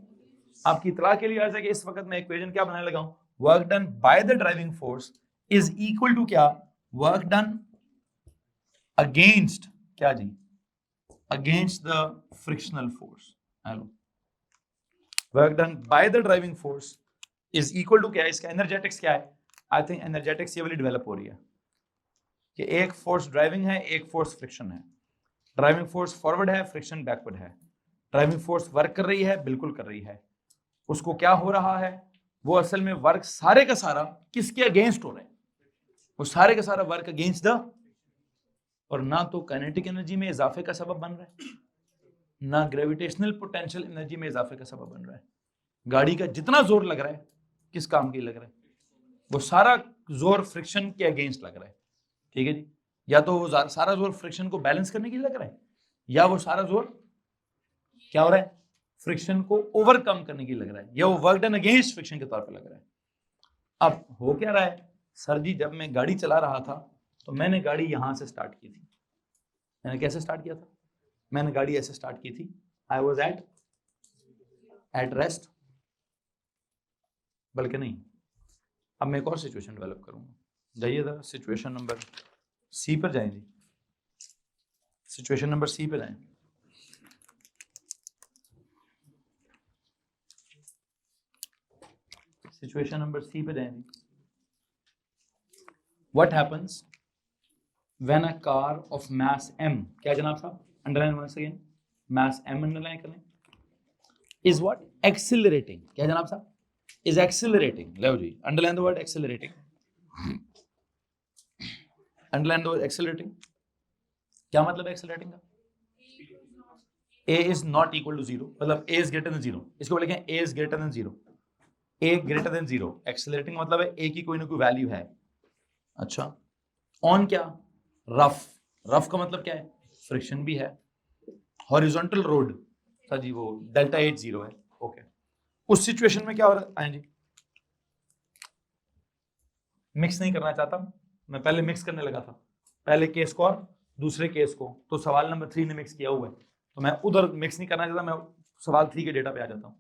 आपकी इतला के लिए ऐसा कि इस वक्त मैं इक्वेशन क्या बनाने लगा हूं, work done by the driving force is equal to क्या, वर्क डन अगेंस्ट क्या जी, against the frictional force. Hello, work done by the driving force is equal to क्या है, इसका एनर्जेटिक्स क्या है। आई थिंक एनर्जेटिक्स ये वाली डेवलप हो रही है कि एक फोर्स ड्राइविंग है, एक फोर्स फ्रिक्शन है। ड्राइविंग फोर्स फॉरवर्ड है, फ्रिक्शन बैकवर्ड है। ड्राइविंग फोर्स वर्क कर रही है, बिल्कुल कर रही है। उसको क्या हो रहा है, वो असल में वर्क सारे का सारा किसके अगेंस्ट हो रहे हैं, वो सारे का सारा वर्क अगेंस्ट द, और ना तो काइनेटिक एनर्जी में इजाफे का सबब बन रहा है, ना ग्रेविटेशनल पोटेंशियल एनर्जी में इजाफे का सबब बन रहा है। गाड़ी का जितना जोर लग रहा है किस काम के लिए लग रहा है, वो सारा जोर फ्रिक्शन के अगेंस्ट लग रहा है, ठीक है जी। या तो वो सारा जोर फ्रिक्शन को बैलेंस करने के लिए लग रहा है, या वो सारा जोर क्या हो रहा है, फ्रिक्शन को ओवरकम करने के लिए लग रहा है, या वो वर्क डन अगेंस्ट फ्रिक्शन के तौर पे लग रहा है। अब हो क्या रहा है, सर जी जब मैं गाड़ी चला रहा था तो मैंने गाड़ी यहां से स्टार्ट की थी। मैंने कैसे स्टार्ट किया था, मैंने गाड़ी ऐसे स्टार्ट की थी, आई वॉज एट रेस्ट, बल्कि नहीं, अब मैं एक और सिचुएशन डेवलप करूंगा। जाइए जरा सिचुएशन नंबर सी पर जाएं जी, सिचुएशन नंबर सी पे जाएं। सिचुएशन नंबर सी पे जाएं। What happens when a car of mass m, क्या जनाब साहब, underline once again, mass m underline करें, इज व्हाट, एक्सिलरेटिंग, क्या जनाब साहब, इज एक्सिलरेटिंग, लो जी, underline the word accelerating, underline the word accelerating. क्या मतलब एक्सिलरेटिंग का, a is not equal to 0, मतलब a is greater than 0, इसको बोलेंगे a is greater than 0, a greater than 0, accelerating मतलब है a की कोई ना कोई वैल्यू है। अच्छा, ऑन क्या, रफ, रफ का मतलब क्या है, फ्रिक्शन भी है, हॉरिजॉन्टल रोड, सर जी वो डेल्टा एच 0 है, ओके। उस सिचुएशन में क्या हो रहा है जी, मिक्स नहीं करना चाहता मैं, पहले मिक्स करने लगा था, पहले केस को और दूसरे केस को, तो सवाल नंबर 3 ने मिक्स किया हुआ है, तो मैं उधर मिक्स नहीं करना चाहता, मैं सवाल 3 के डेटा पे आ जाता हूं।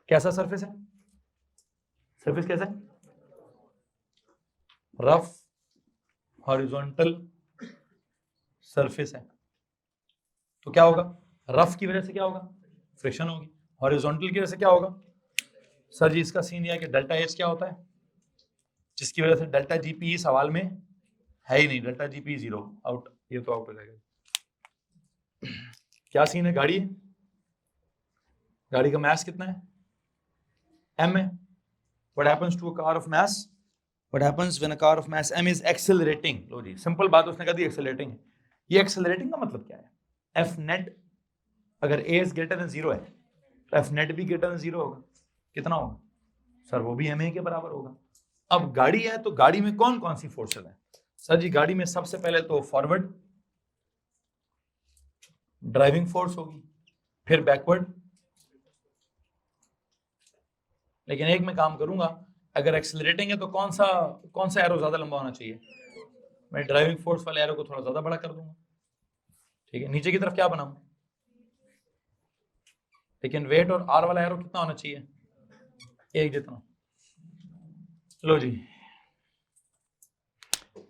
कैसा सरफेस है, सरफेस कैसा है, रफ हॉरिजॉन्टल सरफेस है, तो क्या होगा, रफ की वजह से क्या होगा, फ्रिक्शन होगी, हॉरिजॉन्टल की वजह से क्या होगा, सर जी इसका सीन यह है कि डेल्टा एच क्या होता है, जिसकी वजह से डेल्टा जीपी सवाल में है ही नहीं, डेल्टा जीपी 0, आउट, ये तो आउट हो जाएगा। क्या सीन है, गाड़ी है, गाड़ी का मास कितना है, m है, what happens to a car of mass, what happens when a car of mass m is accelerating, लो जी सिंपल बात उसने कह दी, एक्सेलरेटिंग है। ये एक्सेलरेटिंग का मतलब क्या है, एफ नेट, अगर a इज ग्रेटर देन 0 है तो एफ नेट भी ग्रेटर देन 0 होगा, कितना होगा सर, वो भी ma के बराबर होगा। अब गाड़ी है तो गाड़ी में कौन कौन सी फोर्सेस है, सर जी गाड़ी में सबसे पहले तो फॉरवर्ड ड्राइविंग फोर्स होगी, फिर बैकवर्ड, लेकिन एक मैं काम करूंगा, अगर एक्सेलरेटिंग है तो कौन सा एरो ज्यादा लंबा होना चाहिए, मैं ड्राइविंग फोर्स वाले एरो को थोड़ा ज्यादा बड़ा कर दूंगा, ठीक है, नीचे की तरफ क्या बनाऊं, लेकिन वेट और आर वाला एरो कितना होना चाहिए, एक जितना, लो जी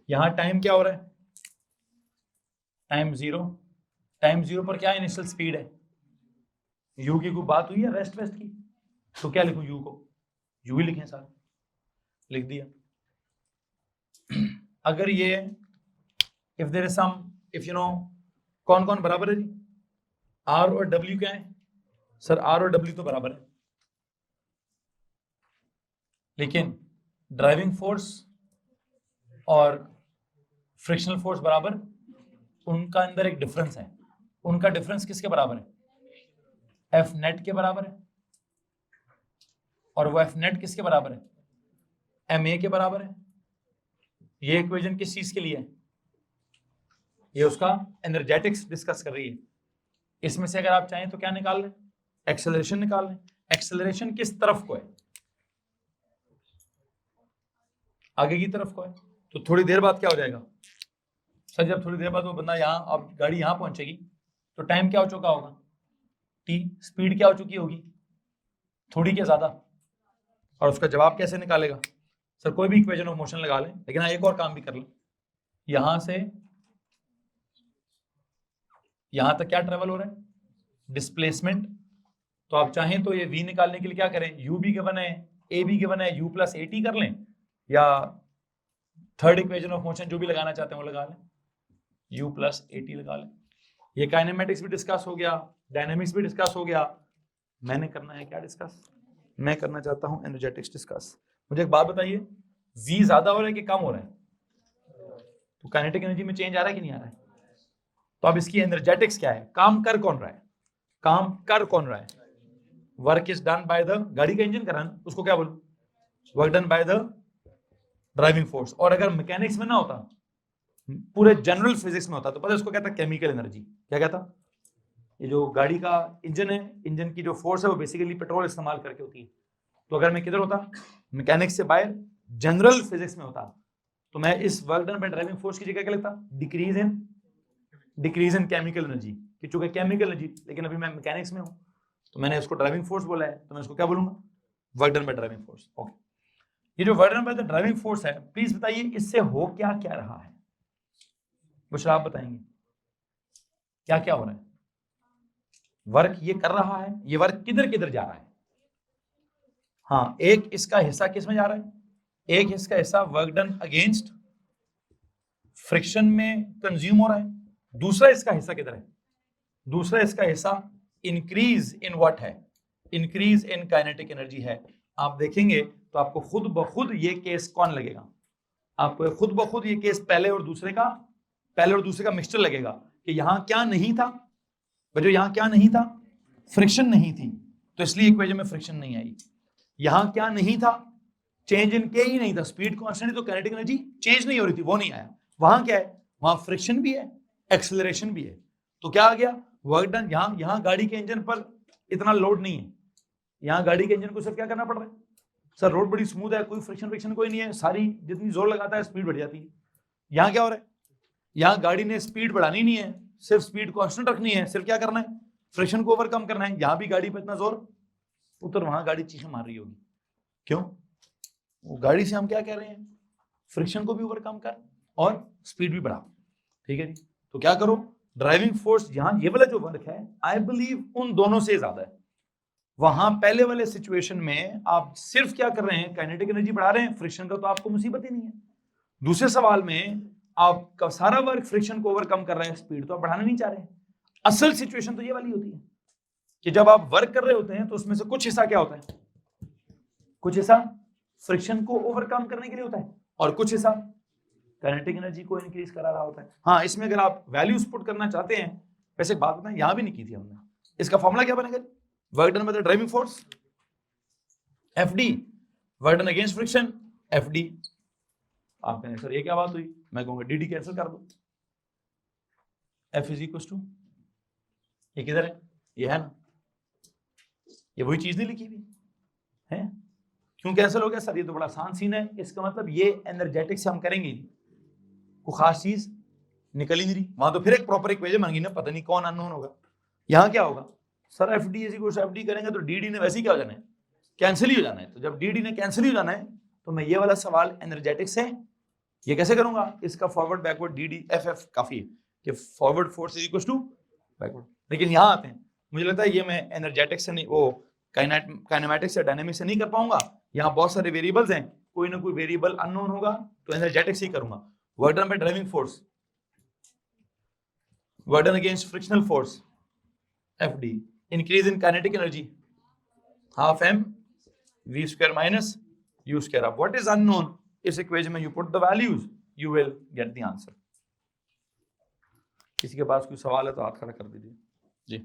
यहां टाइम क्या हो रहा है, टाइम 0, टाइम 0 पर क्या इनिशियल स्पीड है, यू की कोई बात हुई है वेस्ट वेस्ट की, तो क्या लिखूं, यू को यू ही लिखें सारे, लिख दिया। अगर ये if there is some, if you know, कौन कौन बराबर है जी, आर और डब्ल्यू क्या है, सर आर और डब्ल्यू तो बराबर है, लेकिन ड्राइविंग फोर्स और फ्रिक्शनल फोर्स बराबर, उनका अंदर एक डिफरेंस है, उनका डिफरेंस किसके बराबर है, एफ नेट के बराबर है, और वो एफ नेट किसके बराबर है, एम ए के बराबर है। ये इक्वेशन किस चीज के लिए है, ये उसका एनर्जेटिक्स डिस्कस कर रही है। इसमें से अगर आप चाहें तो क्या निकाल लें, एक्सेलरेशन निकाल लें। एक्सेलरेशन किस तरफ को है, आगे की तरफ को है, तो थोड़ी देर बाद क्या हो जाएगा सर, जब थोड़ी देर बाद वो बंदा यहाँ, अब गाड़ी यहाँ पहुंचेगी तो टाइम क्या हो चुका होगा, टी, स्पीड क्या हो चुकी होगी, थोड़ी क्या ज्यादा, और उसका जवाब कैसे निकालेगा, सर कोई भी इक्वेशन ऑफ मोशन लगा लें, लेकिन हाँ एक और काम भी कर लें, यहां से यहां तक क्या ट्रेवल हो रहा है, डिस्प्लेसमेंट, तो आप चाहें तो ये v निकालने के लिए क्या करें, u भी गिवन है, a भी गिवन है, u प्लस at कर लें, या थर्ड इक्वेशन ऑफ मोशन जो भी लगाना चाहते हैं वो लगा लें, u प्लस at लगा लें। ये काइनेमेटिक्स भी डिस्कस हो गया, डायनेमिक्स भी डिस्कस हो गया, मैंने करना है क्या डिस्कस, मैं करना चाहता हूं एनर्जेटिक्स डिस्कस। मुझे एक बात बताइए, v ज्यादा हो रहा है कि कम हो रहा है, तो काइनेटिक एनर्जी में चेंज आ रहा है कि नहीं आ रहा है, तो अब इसकी एनर्जेटिक्स क्या है, काम कर कौन रहा है, काम कर कौन रहा है, work is done by the, गाड़ी का इंजन कर रहा है ना, उसको क्या बोलूं, work done by the driving force. और अगर मैकेनिक्स में ना होता, पूरे जनरल फिजिक्स में होता, तो पता है उसको कहता केमिकल एनर्जी, क्या कहता, ये जो गाड़ी का इंजन है, इंजन की जो फोर्स है वो बेसिकली पेट्रोल इस्तेमाल करके होती है, तो अगर मैं किधर होता, मैकेनिक्स से बाहर जनरल फिजिक्स में होता, तो मैं इस work done by driving force की जगह क्या लिखता, डिक्रीज इन केमिकल एनर्जी, कि चूंकि केमिकल एनर्जी, लेकिन अभी मैं मैकेनिक्स में हूं तो मैंने इसको ड्राइविंग फोर्स बोला है, तो मैं इसको क्या बोलूंगा, work done by driving force. Okay, ये जो work done by the driving force है, प्लीज बताइए इससे हो क्या क्या रहा है, कुछ आप बताएंगे क्या क्या हो रहा है? वर्क ये कर रहा है, ये वर्क किधर किधर जा रहा है? हाँ, एक इसका हिस्सा किस में जा रहा है? एक इसका हिस्सा वर्क डन अगेंस्ट फ्रिक्शन में कंज्यूम हो रहा है, दूसरा इसका हिस्सा किधर है? दूसरा इसका हिस्सा इंक्रीज इन व्हाट है? इंक्रीज इन काइनेटिक एनर्जी है। आप देखेंगे तो आपको खुद ब खुद ये केस कौन लगेगा? आपको खुद ब खुद ये केस पहले और दूसरे का मिक्सचर लगेगा कि यहां क्या नहीं था? बच्चों यहां क्या नहीं था? फ्रिक्शन नहीं थी, तो इसलिए इक्वेशन में फ्रिक्शन नहीं आई। यहां क्या नहीं था? चेंज इन के ही नहीं था, स्पीड कांस्टेंट, तो काइनेटिक एनर्जी चेंज नहीं हो रही थी, वो नहीं आया। वहां क्या है? वहां फ्रिक्शन भी है, एक्सेलरेशन भी है, तो क्या आ गया? Work done. यहां गाड़ी के इंजन पर इतना लोड नहीं है, यहां गाड़ी के इंजन को सिर्फ क्या करना पड़ रहा है? सर रोड बड़ी स्मूथ है, कोई फ्रिक्शन कोई नहीं है, सारी जितनी जोर लगाता है स्पीड बढ़ जाती है। यहां क्या हो रहा है? यहां गाड़ी ने स्पीड बढ़ानी नहीं है, सिर्फ स्पीड कांस्टेंट रखनी है, सिर्फ क्या करना है? फ्रिक्शन को ओवरकम करना है। यहां भी गाड़ी पे इतना जोर, उधर वहां गाड़ी चीखें मार रही होगी, क्यों? वो गाड़ी से हम क्या कह रहे हैं? फ्रिक्शन को भी ओवरकम कर और स्पीड भी बढ़ा। ठीक है जी, तो क्या करो, ड्राइविंग फोर्स यहां ये वाला जो वर्क है, आई बिलीव उन दोनों से ज्यादा है। वहां पहले वाले सिचुएशन में आप सिर्फ क्या कर रहे हैं? काइनेटिक एनर्जी बढ़ा रहे हैं, फ्रिक्शन का तो आपको मुसीबत ही नहीं है। दूसरे सवाल में आपका सारा वर्क फ्रिक्शन को ओवरकम कर रहा है, स्पीड तो आप बढ़ाना नहीं चाह रहे हैं। असल सिचुएशन तो ये वाली होती है कि जब आप वर्क कर रहे होते हैं तो उसमें से कुछ हिस्सा क्या होता है? कुछ हिस्सा फ्रिक्शन को ओवरकम करने के लिए होता है और कुछ हिस्सा काइनेटिक एनर्जी को इंक्रीज करा रहा होता है। हाँ, इसमें अगर आप वैल्यूज पुट करना चाहते हैं, वैसे बात बताएं यहां भी नहीं की थी हमने, इसका फॉर्मूला क्या बनेगा? Work done by the driving force FD, work done against friction FD. आप कहेंगे सर ये क्या बात हुई? मैं कहूंगा डी डी कैंसिल कर दो, एफ इज इक्वल टू, ये किधर है? ये है ना, ये वही चीज नहीं लिखी हुई है। क्यों कैंसिल हो गया सर? ये तो बड़ा आसान सीन है। इसका मतलब ये एनर्जेटिक से हम करेंगे, कोई खास चीज निकल ही नहीं रही। वहां तो फिर एक प्रॉपर इक्वेशन मांगी ना, पता नहीं कौन अननोन होगा। यहां क्या होगा? Sir F D F D करेंगे तो डी डी ने वैसे ही क्या हो जाना है? कैंसिल ही हो जाना है। तो जब डी डी ने कैंसिल ही हो जाना है तो मैं ये वाला सवाल एनर्जेटिक से ये कैसे करूंगा? इसका forward backward D D F F काफी है कि forward force is equal to backward. लेकिन यहां आते हैं, मुझे लगता है ये मैं एनर्जेटिक से नहीं, वो काइनेमेटिक्स से डायनेमिक्स से नहीं कर पाऊंगा। यहाँ बहुत सारे वेरिएबल्स हैं, कोई ना कोई वेरिएबल अननोन होगा, तो एनर्जेटिक्स ही करूंगा। Work done by driving force, work done against frictional force FD, increase in kinetic energy half m v square minus u square. अब what is unknown? इस इक्वेशन में you put the values, you will get the answer. किसी के पास कोई सवाल है तो हाथ खड़ा कर दीजिए जी।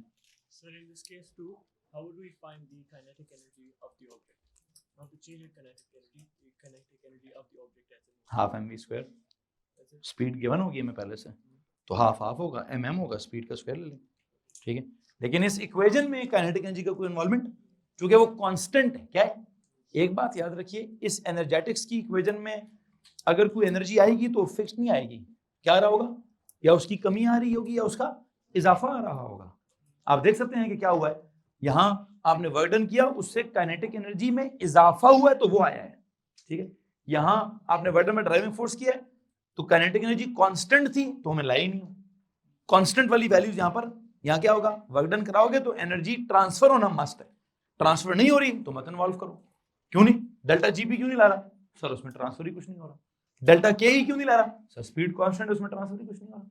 Sir, in this case too, how would we find the kinetic energy of the object? Not to change the kinetic energy of the object as in half m v square, speed given होगी हमें पहले से, तो half half होगा, mm होगा, speed का square ले लें। ठीक है, लेकिन इस इक्वेशन में काइनेटिक एनर्जी का कोई इन्वॉल्वमेंट, क्योंकि वो कांस्टेंट है। क्या है? एक बात याद रखिए, इस एनर्जेटिक्स की इक्वेशन में अगर कोई एनर्जी आएगी तो फिक्स नहीं आएगी। क्या आ रहा होगा? या उसकी कमी आ रही होगी या उसका इजाफा आ रहा होगा। आप देख सकते हैं कि क्या हुआ है, यहां आपने वर्क डन किया, उससे काइनेटिक एनर्जी में इजाफा हुआ है तो वो आया है। ठीक है, यहां आपने वर्क डन में ड्राइविंग फोर्स किया है तो काइनेटिक एनर्जी कांस्टेंट थी तो हमें लाई नहीं। कांस्टेंट वाली वैल्यूज यहां पर, यहां क्या होगा? वर्क डन कराओगे तो एनर्जी ट्रांसफर होना मस्ट है, ट्रांसफर नहीं हो रही तो मत इन्वॉल्व करो। क्यों नहीं? डेल्टा जीपी क्यों नहीं ला रहा? सर उसमें ट्रांसफर ही कुछ नहीं हो रहा। डेल्टा के ही क्यों नहीं ला रहा? सर स्पीड कांस्टेंट, उसमें ट्रांसफर ही कुछ नहीं हो रहा।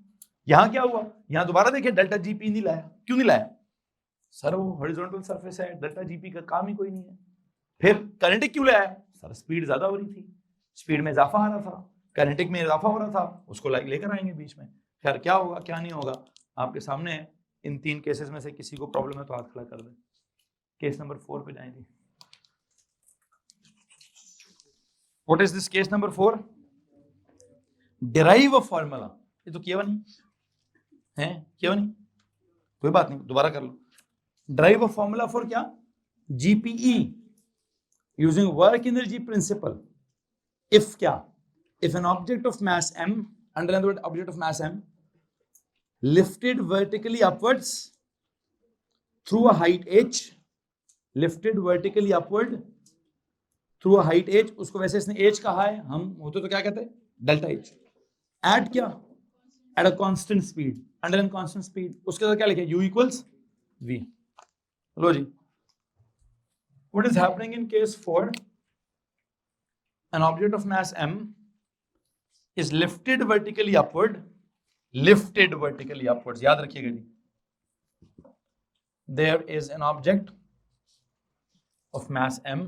यहां क्या हुआ? यहां दोबारा देखिए, डेल्टा जीपी नहीं लाया। क्यों नहीं लाया? सर वो हॉरिजॉन्टल सरफेस है, डेल्टा जीपी का काम ही कोई नहीं है। फिर काइनेटिक क्यों लाया? सर स्पीड ज्यादा हो रही थी, स्पीड में इजाफा आ रहा था, काइनेटिक में इजाफा हो रहा था, उसको लेकर आएंगे बीच में। खैर क्या होगा क्या नहीं होगा आपके सामने है। इन तीन केसेस में से किसी को प्रॉब्लम है तो हाथ खड़ा कर दे। केस नंबर 4 पे जाएंगे। What is this case number 4? Derive a formula. ये तो किया नहीं है, किया नहीं, कोई बात नहीं, दोबारा कर लो। Derive a formula for क्या? GPE using work energy principle. If क्या? If an object of mass m, underline the word object of mass m, lifted vertically upwards through a height h, lifted vertically upward through a height H, उसको वैसे इसने as कहा है, हम होते तो क्या कहते हैं, डेल्टा एज। एट क्या, at a constant speed, under an constant speed, उसके साथ क्या लिखे, u इक्वल्स v। लो जी, what is happening in case 4, an object of mass m is lifted vertically upward, lifted vertically upwards, याद रखिएगा जी, there is an object of mass m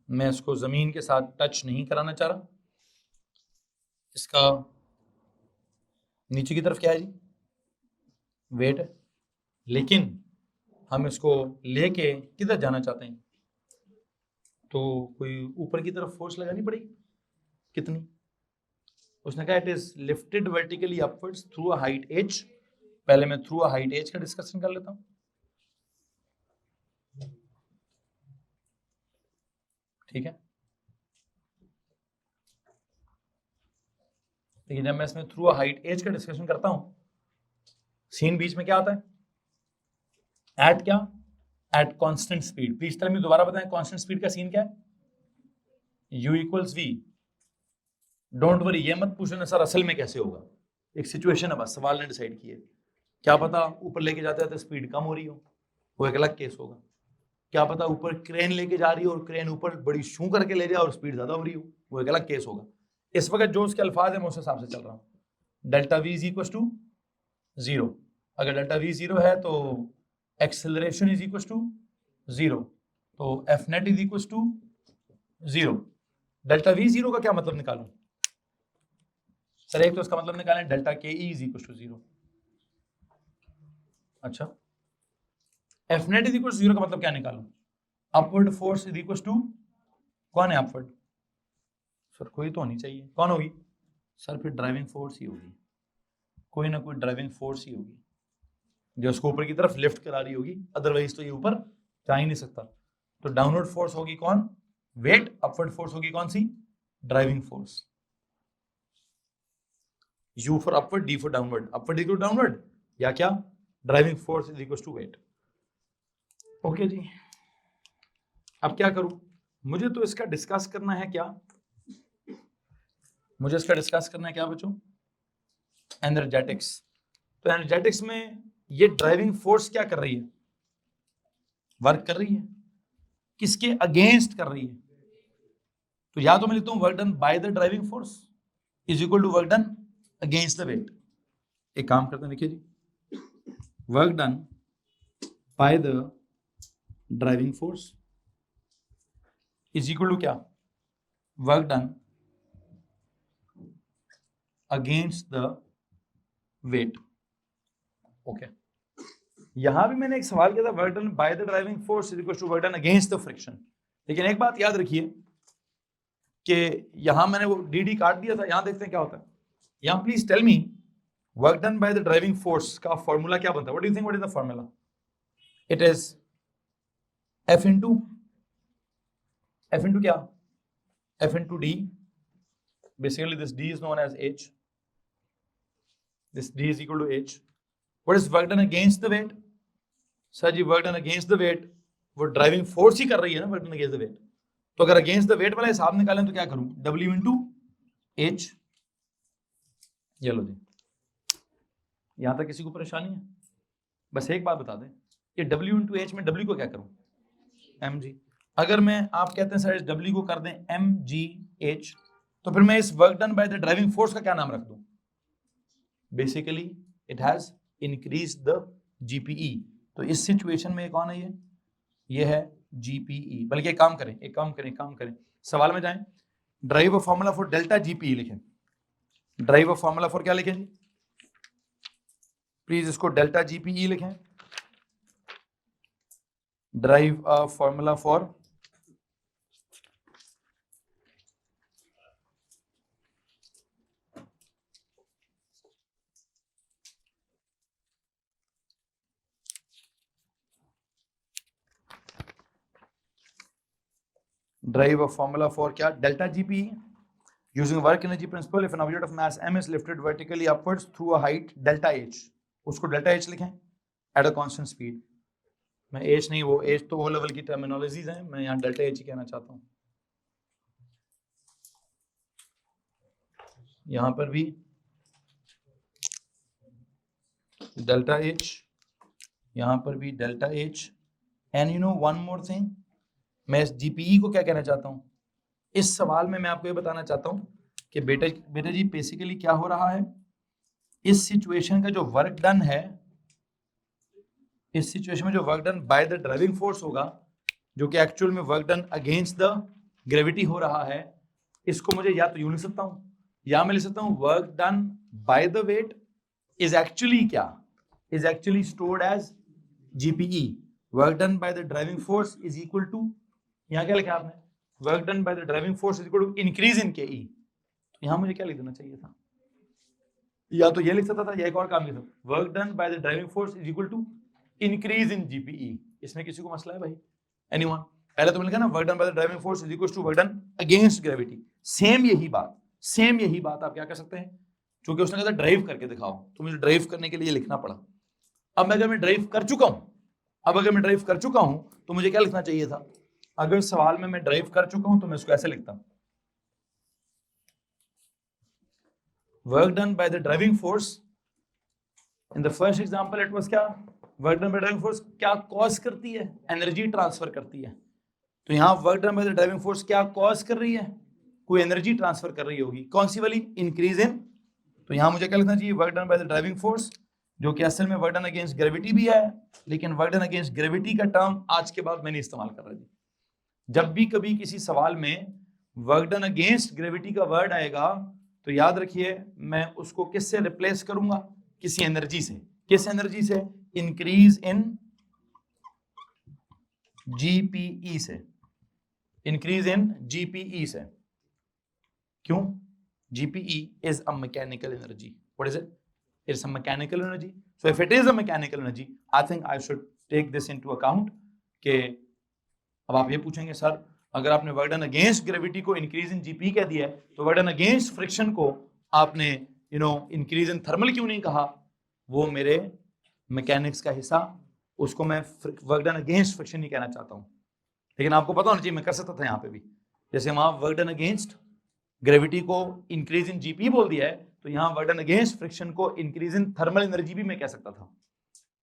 मैं इसको जमीन के साथ टच नहीं कराना चाह रहा, इसका नीचे की तरफ क्या है जी, वेट है, लेकिन हम इसको लेके किधर जाना चाहते हैं, तो कोई ऊपर की तरफ फोर्स लगानी पड़ेगी, कितनी, उसने कहा it is lifted vertically upwards through a height H. पहले मैं थ्रू अ हाइट एज का डिस्कशन कर लेता हूं, ठीक है। लेकिन जब मैं इसमें थ्रू अ हाइट एज का डिस्कशन करता हूं, सीन बीच में क्या आता है, एट क्या, at constant speed. Please tell me, दोबारा बताएं कांस्टेंट स्पीड का सीन क्या है, u equals v। Don't worry, ये मत पूछना सर असल में कैसे होगा, एक सिचुएशन है बस, सवाल ने डिसाइड किया, क्या पता ऊपर लेके जाते हैं तो स्पीड कम हो रही हो, वो एक अलग केस होगा। क्या पता ऊपर क्रेन लेके जा रही हो और क्रेन ऊपर बड़ी शू करके ले जाए और स्पीड ज्यादा हो रही हो, वो एक अलग केस होगा। इस वक्त जो उसके अल्फाज है मैं उस हिसाब से चल रहा हूं। Delta V is equal to 0, अगर डेल्टा वी 0 है तो एक्सेलरेशन इज इक्वल टू 0, तो F net is equal to 0। Delta V 0 का क्या मतलब निकालूं सर, एक तो इसका मतलब निकालें डेल्टा के ई इज इक्वल टू 0। अच्छा, F net is equal to 0 का मतलब क्या निकालूं, upward force is equal to, कौन है अपवर्ड, सर कोई तो होनी चाहिए, कौन होगी सर, फिर ड्राइविंग फोर्स ही होगी, कोई ना कोई ड्राइविंग फोर्स ही होगी जो उसको ऊपर की तरफ लिफ्ट करा रही होगी, अदरवाइज तो ये ऊपर जा ही नहीं सकता। तो डाउनवर्ड फोर्स होगी कौन, वेट, अपवर्ड फोर्स होगी कौन सी, driving force. U for upward, D for downward, upward equal downward, या क्या, driving force is equal to weight. Okay जी, अब क्या करूं, मुझे तो इसका डिस्कस करना है क्या, मुझे इसका डिस्कस करना है क्या बच्चों, एनर्जेटिक्स। तो एनर्जेटिक्स में ये ड्राइविंग फोर्स क्या कर रही है, वर्क कर रही है, किसके अगेंस्ट कर रही है, तो या तो मैं लिखता हूं work done by the driving force is equal to work done against the weight. एक काम करते हैं, देखिए जी, work done by the driving force is equal to क्या, work done against the weight. Okay, यहां भी मैंने एक सवाल किया था, work done by the driving force is equal to work done against the friction. लेकिन एक बात याद रखिए कि यहां मैंने वो डी काट दिया था, यहां देखते हैं क्या होता है। यहां please tell me, work done by the driving force का फॉर्मूला क्या बनता है, what do you think, what is the formula, it is F into क्या, F into D, basically this D is known as H, this D is equal to H. What is work done against the weight, sir ji work done against the weight, वो driving force ही कर रही है ना work done against the weight, तो अगर against the wait वाला हिसाब निकालें तो क्या करूं, W इंटू H। ये लो जी, यहां तक किसी को परेशानी है, बस एक बात बता दें, ये W इंटू H में W को क्या करूं, mg। अगर मैं, आप कहते हैं सर इस W को कर दें mgh, तो फिर मैं इस work done by the driving force का क्या नाम रख दूं, basically it has increase the GPE। तो इस सिचुएशन में कौन है, ये है GPE। बल्कि एक काम करें, सवाल में जाएं, drive a formula for delta GPE लिखें, ड्राइव अ फॉर्मूला फॉर क्या लिखें जी, प्लीज इसको डेल्टा GPE लिखें, ड्राइव अ फॉर्मूला फॉर क्या, delta GPE। Using work energy principal, if N object of mass m is lifted vertically upwards through a height delta h, उसको delta h लिखें eight a constant speed. मैं h नहीं, वो h तो वो level की terminologies हैं, मैं यहाँ डेल्टा h ही कहना चाहता हूँ। यहाँ पर भी डेल्टा h, यहाँ पर भी delta h, and you know one more thing, मैं इस GPE को क्या कहना चाहता हूँ इस सवाल में, मैं आपको ये बताना चाहता हूँ कि बेटा जी बेसिकली क्या हो रहा है, इस सिचुएशन का जो वर्क डन है, इस सिचुएशन में जो work done by the driving force होगा, जो कि एक्चुअल में work done against the gravity हो रहा है, इसको मुझे या तो यूं लिख सकता हूं या मैं लिख सकता हूं work done by the weight is actually क्या, is actually stored as GPE, work done by the driving force is equal to, यहां क्या लिखा आपने, work done by the driving force is equal to increase in KE। तो यहां मुझे क्या लिख देना चाहिए था, या तो ये लिख सकता था या एक और काम लिख सकता, work done by the driving force is equal to increase in GPE। इसमें किसी को मसला है भाई? एनीवन? पहले तो मैंने कहा ना work done by the driving force is equal to work done against gravity, same यही बात आप क्या कर सकते हैं, क्योंकि उसने कहा ड्राइव करके दिखाओ, तो मुझे ड्राइव करने के लिए लिखना पड़ा। अब अगर मैं ड्राइव कर चुका हूं, तो मुझे क्या लिखना चाहिए था, अगर सवाल में मैं ड्राइव कर चुका हूं तो मैं इसको ऐसे लिखता हूं, work done by the driving force, in the first example it was क्या, work done by driving force क्या कॉज करती है, एनर्जी ट्रांसफर करती है। तो यहां work done by the driving force क्या कॉज कर रही है, कोई एनर्जी ट्रांसफर कर रही होगी, कौन सी वाली, इंक्रीज इन। तो यहां मुझे क्या लिखना चाहिए, work done by the driving force, जो कि असल में वर्क डन अगेंस्ट ग्रेविटी भी है, लेकिन वर्क डन अगेंस्ट ग्रेविटी का टर्म आज के बाद मैंने इस्तेमाल कर रहा है। जब भी कभी किसी सवाल में वर्क डन अगेंस्ट ग्रेविटी का वर्ड आएगा, तो याद रखिए मैं उसको किससे रिप्लेस करूंगा, किसी एनर्जी से। किस एनर्जी से, इंक्रीज इन GPE से, इंक्रीज इन GPE से। क्यों? GPE is a mechanical energy. What is it? It's a mechanical energy. So if it is a mechanical energy, I think I should take this into account कि अब आप ये पूछेंगे sir अगर आपने work done against gravity को increase in GPE कह दिया है, तो वर्क डन अगेंस्ट फ्रिक्शन को आपने इंक्रीज इन थर्मल क्यों नहीं कहा? वो मेरे मैकेनिक्स का हिस्सा, उसको मैं वर्क डन अगेंस्ट फ्रिक्शन नहीं कहना चाहता हूँ, लेकिन आपको पता होना चाहिए मैं कर सकता था यहाँ पे भी। जैसे वहां वर्क डन अगेंस्ट ग्रेविटी को इंक्रीज इन GPE बोल दिया है, तो यहाँ वर्क डन अगेंस्ट फ्रिक्शन को इंक्रीज इन थर्मल एनर्जी भी मैं कह सकता था,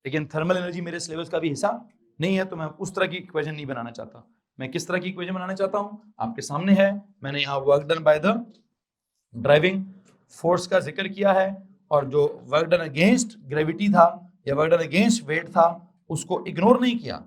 लेकिन थर्मल एनर्जी मेरे सिलेबस का भी हिस्सा नहीं है, तो मैं उस तरह की इक्वेशन नहीं बनाना चाहता। मैं किस तरह की इक्वेशन बनाना चाहता हूँ, आपके सामने है, मैंने यहाँ work done by the driving force का जिक्र किया है, और जो वर्क डन अगेंस्ट ग्रेविटी था या वर्क डन अगेंस्ट वेट था, उसको इग्नोर नहीं किया,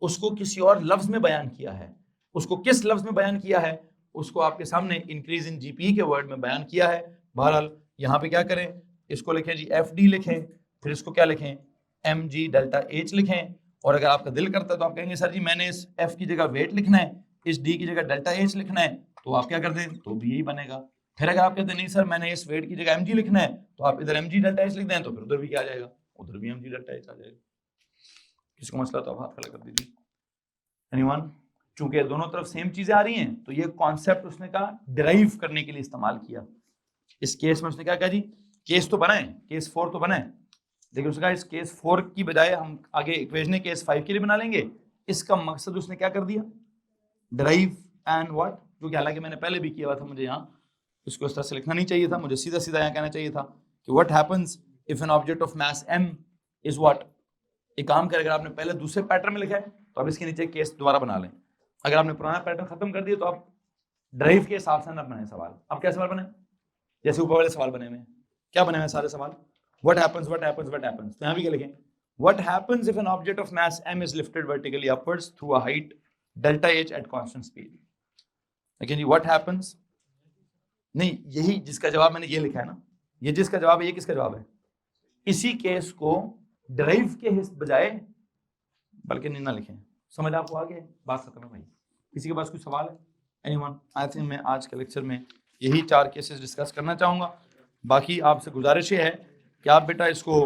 उसको किसी और लफ्ज में बयान किया है। उसको किस लफ्ज में बयान किया है, उसको आपके सामने इंक्रीज इन GPE के वर्ड में बयान किया है। बहरहाल यहाँ पे क्या करें, इसको लिखें जी FD लिखें, फिर इसको क्या लिखें, mg डेल्टा H लिखें, और अगर आपका दिल करता है तो आप कहेंगे सर जी मैंने इस F की जगह वेट लिखना है, इस D की जगह डेल्टा H लिखना है, तो आप क्या कर दें, तो भी यही बनेगा। फिर अगर आप कहते हैं नहीं सर मैंने इस वेट की जगह mg लिखना है, तो आप इधर mg डेल्टा H लिख दें, तो फिर उधर भी क्या आ जाएगा, उधर भी mg डेल्टा H आ जाएगा। किसको मसला तो आप हाथ खड़ा कर दीजिए। एनीवन? चूंकि दोनों तरफ सेम चीजें आ रही हैं, तो ये कॉन्सेप्ट उसने कहा डिराइव करने के लिए इस्तेमाल किया। इस केस में उसने क्या कहा जी, केस तो बनाए, केस 4 तो बनाए, लेकिन उसने कहा इस केस 4 की बजाय हम आगे इक्वेशन केस 5 के लिए बना लेंगे। इसका मकसद उसने क्या कर दिया, डिराइव एंड व्हाट, जो कि हालांकि मैंने पहले भी किया हुआ था, मुझे यहाँ इसको इस तरह से लिखना नहीं चाहिए था, मुझे सीधा सीधा यहाँ कहना चाहिए था कि what happens if N object of mass m is what. एक काम करें, अगर आपने पहले दूसरे पैटर्न में लिखा है तो अब इसके नीचे केस दोबारा बना लें। अगर आपने पुराना पैटर्न खत्म कर दिया तो आप ड्राइव के हिसाब से ना बनाए सवाल। अब क्या सवाल बने, जैसे ऊपर वाले सवाल बने हुए, क्या बने हुए सारे सवाल, what happens what happens what happens. तो यहाँ भी क्या लिखें, what happens if N object of mass m is lifted vertically upwards through a height delta H eight constant speed. लेकिन जी व्हाट हैपेंस नहीं, यही जिसका जवाब मैंने ये लिखा है ना, ये जिसका जवाब है, ये किसका जवाब है, इसी केस को ड्राइव के बजाय बल्कि नहीं ना लिखें। समझ आपको आ गया, बात खत्म है भाई। किसी के पास कोई सवाल है? एनीवन? आई थिंक मैं आज के लेक्चर में यही 4 केसेस डिस्कस करना चाहूँगा। बाकी आपसे गुजारिश है कि आप बेटा इसको